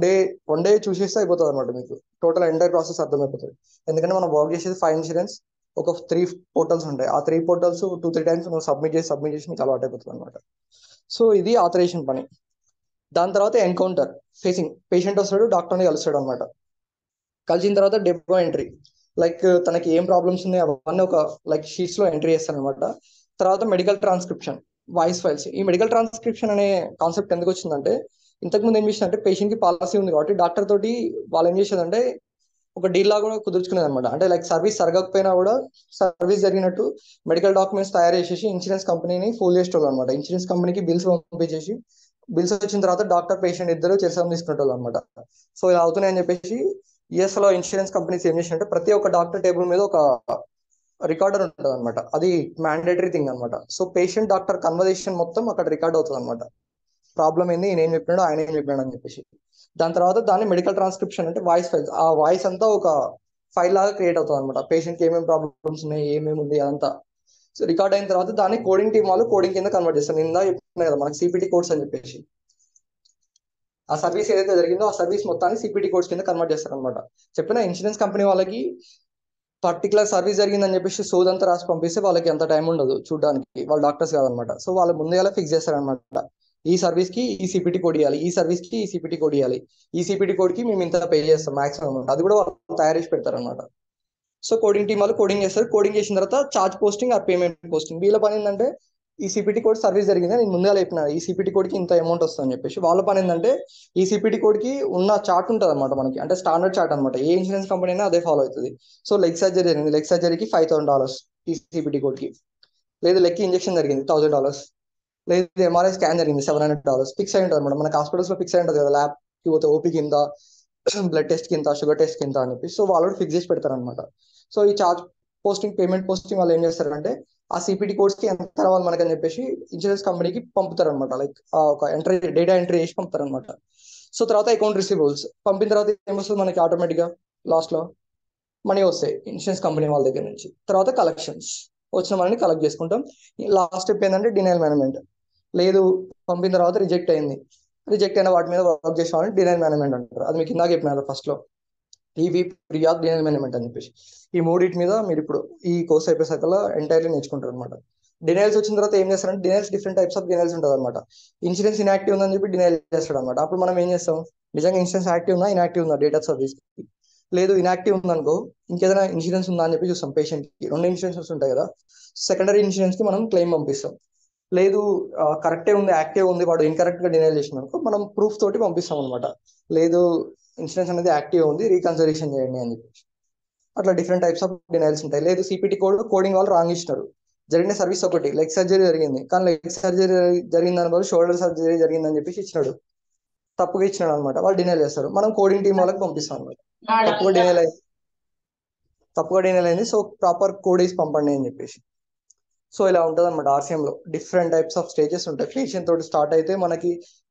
డే చూసేస్తే అయిపోతుంది అనమాట, మీకు టోటల్ ఎంటైర్ ప్రాసెస్ అర్థమైపోతుంది. ఎందుకంటే మనం వర్క్ చేసేది 5 ఇన్సూరెన్స్, ఒక 3 పోర్టల్స్ ఉంటాయి, ఆ 3 పోర్టల్స్ 2-3 టైమ్స్ నువ్వు సబ్మిట్ చేసి మీకు అలవాటు అయిపోతుంది అనమాట. సో ఇది ఆథరైజేషన్ పని. దాని తర్వాత ఎన్కౌంటర్ ఫేసింగ్, పేషెంట్ వస్తాడు, డాక్టర్ని కలుస్తాడు అనమాట. కలిసిన తర్వాత డెమో ఎంట్రీ, లైక్ తనకి ఏం ప్రాబ్లమ్స్ ఉన్నాయి అవన్నీ ఒక లైక్ షీట్స్ లో ఎంట్రీ చేస్తాను అనమాట. తర్వాత మెడికల్ ట్రాన్స్క్రిప్షన్, వాయిస్ ఫైల్స్. ఈ మెడికల్ ట్రాన్స్క్రిప్షన్ అనే కాన్సెప్ట్ ఎందుకు వచ్చిందంటే, ఇంతకుముందు ఏం చేసిందంటే, పేషెంట్ కి పాలసీ ఉంది కాబట్టి డాక్టర్ తోటి వాళ్ళు ఏం చేసేదంటే ఒక డీల్ లాగా కూడా కుదుర్చుకునేది అనమాట. అంటే లైక్ సర్వీస్ జరగకపోయినా కూడా సర్వీస్ జరిగినట్టు మెడికల్ డాక్యుమెంట్స్ తయారు చేసేసి ఇన్సూరెన్స్ కంపెనీని ఫుల్ చేసేవాళ్ళు అనమాట. ఇన్సూరెన్స్ కంపెనీకి బిల్స్ పంపించేసి, బిల్స్ వచ్చిన తర్వాత డాక్టర్ పేషెంట్ ఇద్దరు చెరసగం తీసుకునేవాళ్ళు అనమాట. సో ఇలా అవుతున్నాయని చెప్పేసి యుఎస్ లో ఇన్సూరెన్స్ కంపెనీస్ ఏం చేసినట్టే, ప్రతి ఒక్క డాక్టర్ టేబుల్ మీద ఒక రికార్డర్ ఉంటుంది అనమాట, అది మ్యాండేటరీ థింగ్ అనమాట. సో పేషెంట్ డాక్టర్ కన్వర్జేషన్ మొత్తం అక్కడ రికార్డ్ అవుతుంది అనమాట, ప్రాబ్లం ఏంది, ఈయన ఏం చెప్పినాడు, ఆయన ఏం చెప్పినాడు అని చెప్పేసి. దాని తర్వాత దాన్ని మెడికల్ ట్రాన్స్క్రిప్షన్ అంటే వాయిస్ ఫైల్స్, ఆ వాయిస్ అంతా ఒక ఫైల్ లాగా క్రియేట్ అవుతుంది అనమాట. పేషెంట్ కి ఏమేమి ప్రాబ్లమ్స్ ఉన్నాయి, ఏమేమి ఉంది అదంతా. సో రికార్డ్ అయిన తర్వాత దాన్ని కోడింగ్ టీం వాళ్ళు కోడింగ్ కింద కన్వర్ట్ చేస్తారు. నిందా చెప్పిన కదా మనకి సిపిటి కోడ్స్ అని చెప్పేసి, ఆ సర్వీస్ ఏదైతే జరిగిందో ఆ సర్వీస్ మొత్తాన్ని సిపిటి కోడ్స్ కింద కన్వర్ట్ చేస్తారు అనమాట. చెప్పిన ఇన్సూరెన్స్ కంపెనీ వాళ్ళకి పర్టికులర్ సర్వీస్ జరిగిందని చెప్పేసి సోదంతా రాసి పంపిస్తే వాళ్ళకి ఎంత టైం ఉండదు చూడడానికి, వాళ్ళు డాక్టర్స్ కాదనమాట. సో వాళ్ళు ముందుగా ఫిక్స్ చేస్తారనమాట, ఈ సర్వీస్ కి ఈ సిపిటి కోడ్ ఇవ్వాలి, ఈ సర్వీస్ కి ఈ సిపిటి కోడ్ ఇవ్వాలి, ఈ సిపిటి కోడ్ కి మేము ఇంత పే చేస్తాం మాక్సిమం అమౌంట్, అది కూడా వాళ్ళు తయారు చేసి పెడతారు అనమాట. సో కోడింగ్ టీం వాళ్ళు కోడింగ్ చేస్తారు, కోడింగ్ చేసిన తర్వాత చార్జ్ పోస్టింగ్ ఆ పేమెంట్ పోస్టింగ్. వీళ్ళ పని ఏంటంటే, ఈ సిపిటి కోడ్ సర్వీస్ జరిగింది నేను ముందుగా చెప్పిన ఈ సిపిటి కోడ్ కి ఇంత అమౌంట్ వస్తుందని చెప్పేసి. వాళ్ళ పని ఏంటంటే, ఈ సిపిటి కోడ్ కి ఉన్న చార్ట్ ఉంటుంది అనమాట మనకి, అంటే స్టాండర్డ్ చార్ట్ అనమాట, ఏ ఇన్సూరెన్స్ కంపెనీ అయినా అదే ఫాలో అవుతుంది. సో లెగ్ సర్జరీ జరిగింది, లెగ్ సర్జరీకి $5,000 ఈ సిపిటి కోడ్ కి. లేదు లెక్కి ఇంజెక్షన్ జరిగింది $1000, లేదు ఎంఆర్ఐ స్కాన్ జరిగింది $700, ఫిక్స్ అయి ఉంటుంది అనమాట. మనకి హాస్పిటల్స్ లో ఫిక్స్ అయి ఉంటుంది కదా, ల్యాబ్కి పోతే ఓపీ కింద, బ్లడ్ టెస్ట్ కింద, షుగర్ టెస్ట్ కింద అని చెప్పి. సో వాళ్ళు కూడా ఫిక్స్ చేసి పెడతారు అనమాట. సో ఈ చార్జ్ పోస్టింగ్, పేమెంట్ పోస్టింగ్ వాళ్ళు ఏం చేస్తారంటే ఆ సిపిటి కోడ్స్ కి ఎంత రావాలి మనకని చెప్పేసి ఇన్సూరెన్స్ కంపెనీకి పంపుతారు అనమాట. లైక్ ఒక ఎంట్రీ, డేటా ఎంట్రీ చేసి పంపుతారు అనమాట. సో తర్వాత అకౌంట్ రిసీవబుల్స్ పంపిన తర్వాత ఏమొస్తుంది మనకి ఆటోమేటిక్ గా లాస్ట్ లో మనీ వస్తాయి ఇన్సూరెన్స్ కంపెనీ వాళ్ళ దగ్గర నుంచి. తర్వాత కలెక్షన్స్, వచ్చిన మనీని కలెక్ట్ చేసుకుంటాం. లాస్ట్ స్టెప్ ఏంటంటే డినైల్ మేనేజ్మెంట్. లేదు పంపిన తర్వాత రిజెక్ట్ అయింది, రిజెక్ట్ అయిన వాటి మీద వర్క్ చేసే వాళ్ళని డినైల్ మేనేజ్మెంట్ అంటారు. అది మీకు ఇందాక చెప్పినారు ఫస్ట్ లో, ఈవీ, ప్రియాక్, డినైల్ మేనేజ్మెంట్ అని చెప్పేసి. ఈ మూడింటి మీద మీరు ఇప్పుడు ఈ కోర్స్ అయిపోయేసరికల్లా ఎంటైర్లీ నేర్చుకుంటారు అనమాట. డినైల్స్ వచ్చిన తర్వాత ఏం చేస్తారంటే denials different types of denials ఉంటుంది అనమాట. ఇన్సూరెన్స్ ఇన్యాక్టివ్ ఉందని చెప్పి డినైల్ చేస్తాడు అనమాట. అప్పుడు మనం ఏం చేస్తాం, నిజంగా ఇన్సూరెన్స్ యాక్టివ్ ఉందా ఇన్యాక్టివ్ ఉందా డేట్ ఆఫ్ సర్వీస్, లేదు ఇన్యాక్టివ్ ఉందనుకో ఇంకేదైనా ఇన్సూరెన్స్ ఉందా అని చెప్పి చూస్తాం. పేషెంట్ కి 2 ఇన్సూరెన్సెస్ ఉంటాయి కదా, సెకండరీ ఇన్సూరెన్స్ కి మనం క్లెయిమ్ పంపిస్తాం. లేదు కరెక్టే ఉంది, యాక్టివ్ ఉంది, వాడు ఇన్కరెక్ట్ గా డినైల్ చేసిన అనుకో మనం ప్రూఫ్ తోటి పంపిస్తాం అనమాట. లేదు ఇన్సూరెన్స్ అనేది యాక్టివ్ ఉంది, రీకన్సిడరేషన్ చేయండి అని చెప్పి. అట్లా డిఫరెంట్ టైప్స్ ఆఫ్ డినైల్స్ ఉంటాయి. లేదు సిపిటి కోడింగ్ వాళ్ళు రాంగ్ ఇచ్చినారు, జరిగిన సర్వీస్ ఒకటి, లెగ్ సర్జరీ జరిగింది కానీ లెగ్ సర్జరీ జరిగిన దాని బదులు షోల్డర్ సర్జరీ జరిగిందని చెప్పేసి ఇచ్చినాడు, తప్పుగా ఇచ్చినాడు అనమాట. వాళ్ళు డినైల్ చేస్తారు, మనం కోడింగ్ టీం వాళ్ళకి పంపిస్తాం అనమాట. తప్పుగా డినైల్ అయింది, తప్పుగా డినైల్ అయింది, సో ప్రాపర్ కోడ్ వేసి పంపండి అని చెప్పేసి. సో ఇలా ఉంటుంది అనమాట. ఆర్సీఎం లో డిఫరెంట్ టైప్స్ ఆఫ్ స్టేజెస్ ఉంటాయి. పేషెంట్ తోటి స్టార్ట్ అయితే మనకి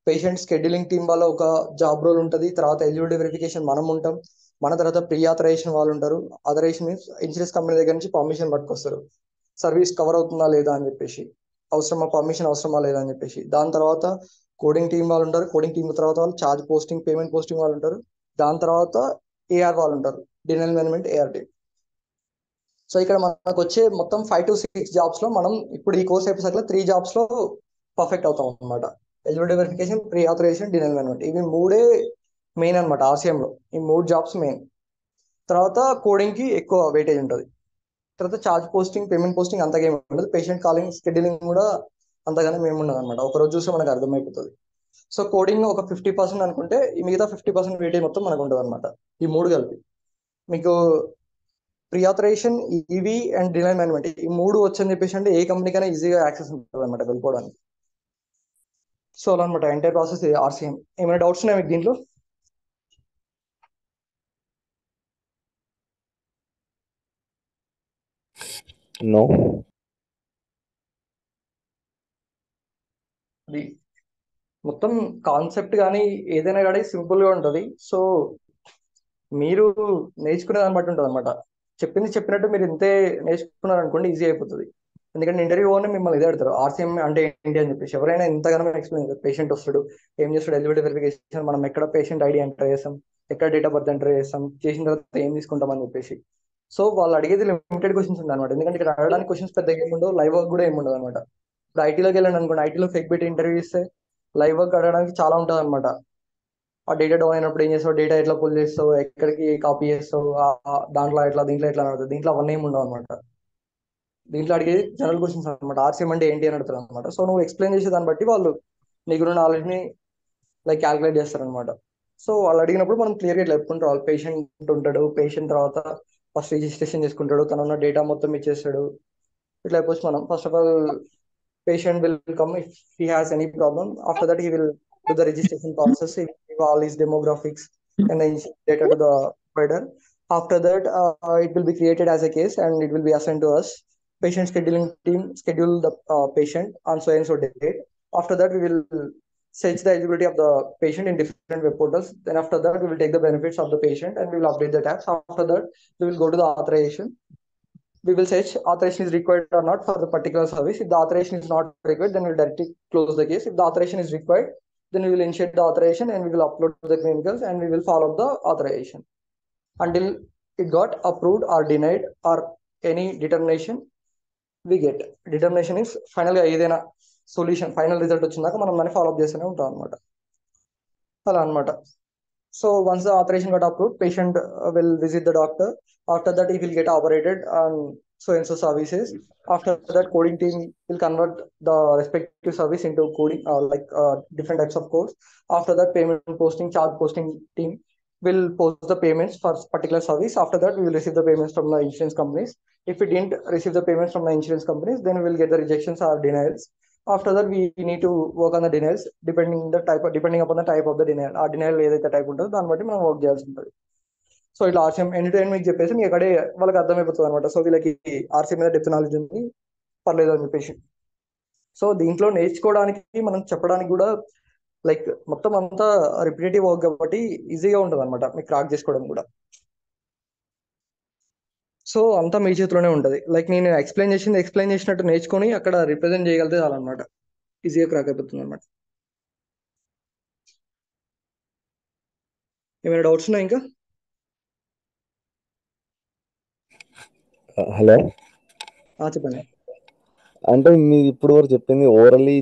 పేషెంట్ స్కెడ్యూలింగ్ టీం వల్ల ఒక జాబ్ రోల్ ఉంటుంది. తర్వాత ఎలిజిబిలిటీ వెరిఫికేషన్ మనం ఉంటాం, మన తర్వాత ప్రీ ఆథరైజేషన్ వాళ్ళు ఉంటారు. ఆథరైజేషన్ మీన్స్ ఇన్సూరెన్స్ కంపెనీ దగ్గర నుంచి పర్మిషన్ పట్టుకొస్తారు, సర్వీస్ కవర్ అవుతుందా లేదా అని చెప్పేసి, అవసరమా పర్మిషన్ అవసరమా లేదా అని చెప్పేసి. దాని తర్వాత కోడింగ్ టీం వాళ్ళు ఉంటారు, కోడింగ్ టీం తర్వాత వాళ్ళు చార్జ్ పోస్టింగ్, పేమెంట్ పోస్టింగ్ వాళ్ళు ఉంటారు. దాని తర్వాత ఏఆర్ వాళ్ళు ఉంటారు, denial management AR team. So ఇక్కడ మనకు వచ్చే మొత్తం 5 to 6 జాబ్స్ లో మనం ఇప్పుడు ఈ కోర్స్ అయిపోయాక 3 జాబ్స్ లో పర్ఫెక్ట్ అవుతాం అనమాట. Eligibility verification, preauthorization, denial management, ఇవి మూడే మెయిన్ అనమాట ఆర్సీఎం లో. ఈ 3 జాబ్స్ మెయిన్. తర్వాత కోడింగ్ కి ఎక్కువ వెయిటేజ్ ఉంటుంది. తర్వాత చార్జ్ పోస్టింగ్, పేమెంట్ పోస్టింగ్ అంతగా ఏమి ఉండదు. పేషెంట్ కాలింగ్, స్కెడ్యూలింగ్ కూడా అంతగానే మేము ఉండదు అనమాట. ఒక రోజు చూస్తే మనకు అర్థమైపోతుంది. సో కోడింగ్ ఒక 50% అనుకుంటే ఈ మిగతా 50% వెయిటేజ్ మొత్తం మనకు ఉంటుంది అనమాట. ఈ మూడు కలిపి మీకు preauthorization, EV and denial management, ఈ మూడు వచ్చని చెప్పేసి అంటే ఏ కంపెనీకైనా ఈజీగా యాక్సెస్ ఉంటుంది అనమాట వెళ్ళిపోవడానికి. సో అలా అనమాట ఎంటైర్ ప్రాసెస్ ఆర్సీఎం. ఏమైనా డౌట్స్ ఉన్నాయా మీకు దీంట్లో? No. అది మొత్తం కాన్సెప్ట్ కానీ ఏదైనా కానీ సింపుల్ గా ఉంటుంది. సో మీరు నేర్చుకునే దాన్ని బట్టి ఉంటుంది అనమాట. చెప్పింది చెప్పినట్టు మీరు ఇంతే నేర్చుకున్నారు అనుకోండి ఈజీ అయిపోతుంది. ఎందుకంటే ఇంటర్వ్యూ అని మిమ్మల్ని ఇదే అడతారు, ఆర్సీఎం అంటే ఏంటి అని చెప్పేసి. ఎవరైనా ఎంతగానో ఎక్స్ప్లెయిన్ చేస్తారు. పేషెంట్ వస్తాడు, ఏం చేస్తాడు, ఎలిజిబిలిటీ వెరిఫికేషన్, మనం ఎక్కడ పేషెంట్ ఐడి ఎంటర్ చేస్తాం, ఎక్కడ డేట్ ఆఫ్ బర్త్ ఎంటర్ చేస్తాం, చేసిన తర్వాత ఏం తీసుకుంటాం అని చెప్పేసి. సో వాళ్ళు అడిగేది లిమిటెడ్ క్వశ్చన్స్ ఉంది అనమాట. ఎందుకంటే ఇక్కడ అడగడానికి క్వశ్చన్స్ పెద్దగా ఏముండవు, లైవ్ వర్క్ కూడా ఏముండదు అనమాట. ఇప్పుడు ఐటీలోకి వెళ్ళండి అనుకోండి, ఐటీలో ఫేక్ పెట్టి ఇంటర్వ్యూ ఇస్తే లైవ్ వర్క్ అడగడానికి చాలా ఉంటుంది అనమాట. ఆ డేటా డౌన్ అయినప్పుడు ఏం చేస్తావు, డేటా ఎట్లా పుల్ చేస్తావు, ఎక్కడికి కాపీ చేస్తావు, దాంట్లో ఎట్లా, దీంట్లో ఎట్లా అడుగుతుంది. దీంట్లో అవన్నీ ఏమి ఉండవు అనమాట. దీంట్లో అడిగేది జనరల్ క్వశ్చన్స్ అనమాట. ఆర్సీఎం అంటే ఏంటి అని అడుగుతారు అనమాట. సో నువ్వు ఎక్స్ప్లెయిన్ చేసే దాన్ని బట్టి వాళ్ళు నీకున్న నాలెడ్జ్ ని లైక్ క్యాలిక్యులేట్ చేస్తారనమాట. సో వాళ్ళు అడిగినప్పుడు మనం క్లియర్గా ఇట్లా చెప్పుకుంటారు. వాళ్ళు పేషెంట్ ఉంటాడు, పేషెంట్ తర్వాత ఫస్ట్ రిజిస్ట్రేషన్ చేసుకుంటాడు, తన ఉన్న డేటా మొత్తం ఇచ్చేస్తాడు. ఇట్లా అయిపోయి మనం first of all patient will come if he has any problem. After that, he will do the registration process. He will give all his demographics and then data to the provider. After that, it will be created as a case and it will be assigned to us. Patient scheduling team schedule the patient on so and so date. After that, we will search the eligibility of the patient in different web portals. Then after that, we will take the benefits of the patient and we will update the tabs. After that, we will go to the authorization. We will search authorization is required or not for the particular service. If the authorization is not required, then we'll directly close the case. If the authorization is required, then we will initiate the authorization and we will upload the clinicals and we will follow up the authorization until it got approved or denied or any determination we get. Determination is finally ఏదైనా solution, final result వచ్చిందాక మనం దాన్ని follow up చేస్తూనే ఉంటాం అనమాట. అలా అనమాట. So once the authorization got approved, patient will visit the doctor. After that, he will get operated on so and so services. After that, coding team will convert the respective service into coding, different types of codes. After that, payment posting, charge posting team will post the payments for particular service. After that, we will receive the payments from the insurance companies. If we didn't receive the payments from the insurance companies, then we will get the rejections or denials. After that, we need to work on the denials depending upon the type of the denial. ఆ denial ఏదైతే type ఉంటుందో దాన్ని బట్టి మనం work చేయాల్సి ఉంటుంది. So ఇట్లా RCM end to end మీకు చెప్పేసి మీకు అక్కడే వాళ్ళకి అర్థమైపోతుంది అనమాట. సో వీళ్ళకి ఆర్సీఎం మీద డెప్త్ నాలెడ్జ్ ఉంది, పర్లేదు అని చెప్పేసి. సో దీంట్లో నేర్చుకోవడానికి మనం చెప్పడానికి కూడా లైక్ మొత్తం అంతా రిపిటేటివ్ వర్క్ కాబట్టి ఈజీగా ఉంటుంది అనమాట మీకు క్రాక్ చేసుకోవడం కూడా. సో అంతా మీ చేతిలోనే ఉంటుంది. లైక్ నేను ఎక్స్ప్లెయిన్ చేసినట్టు నేర్చుకొని అక్కడ రిప్రజెంట్ చేయగలిగితే చాలన్నమాట, ఈజీగా క్రాక్ అయిపోతుంది అనమాట. ఏమైనా డౌట్స్ ఉన్నాయి ఇంకా? హలో, చెప్పండి. అంటే మీరు ఇప్పుడు వరకు చెప్పింది ఓవరాల్లీ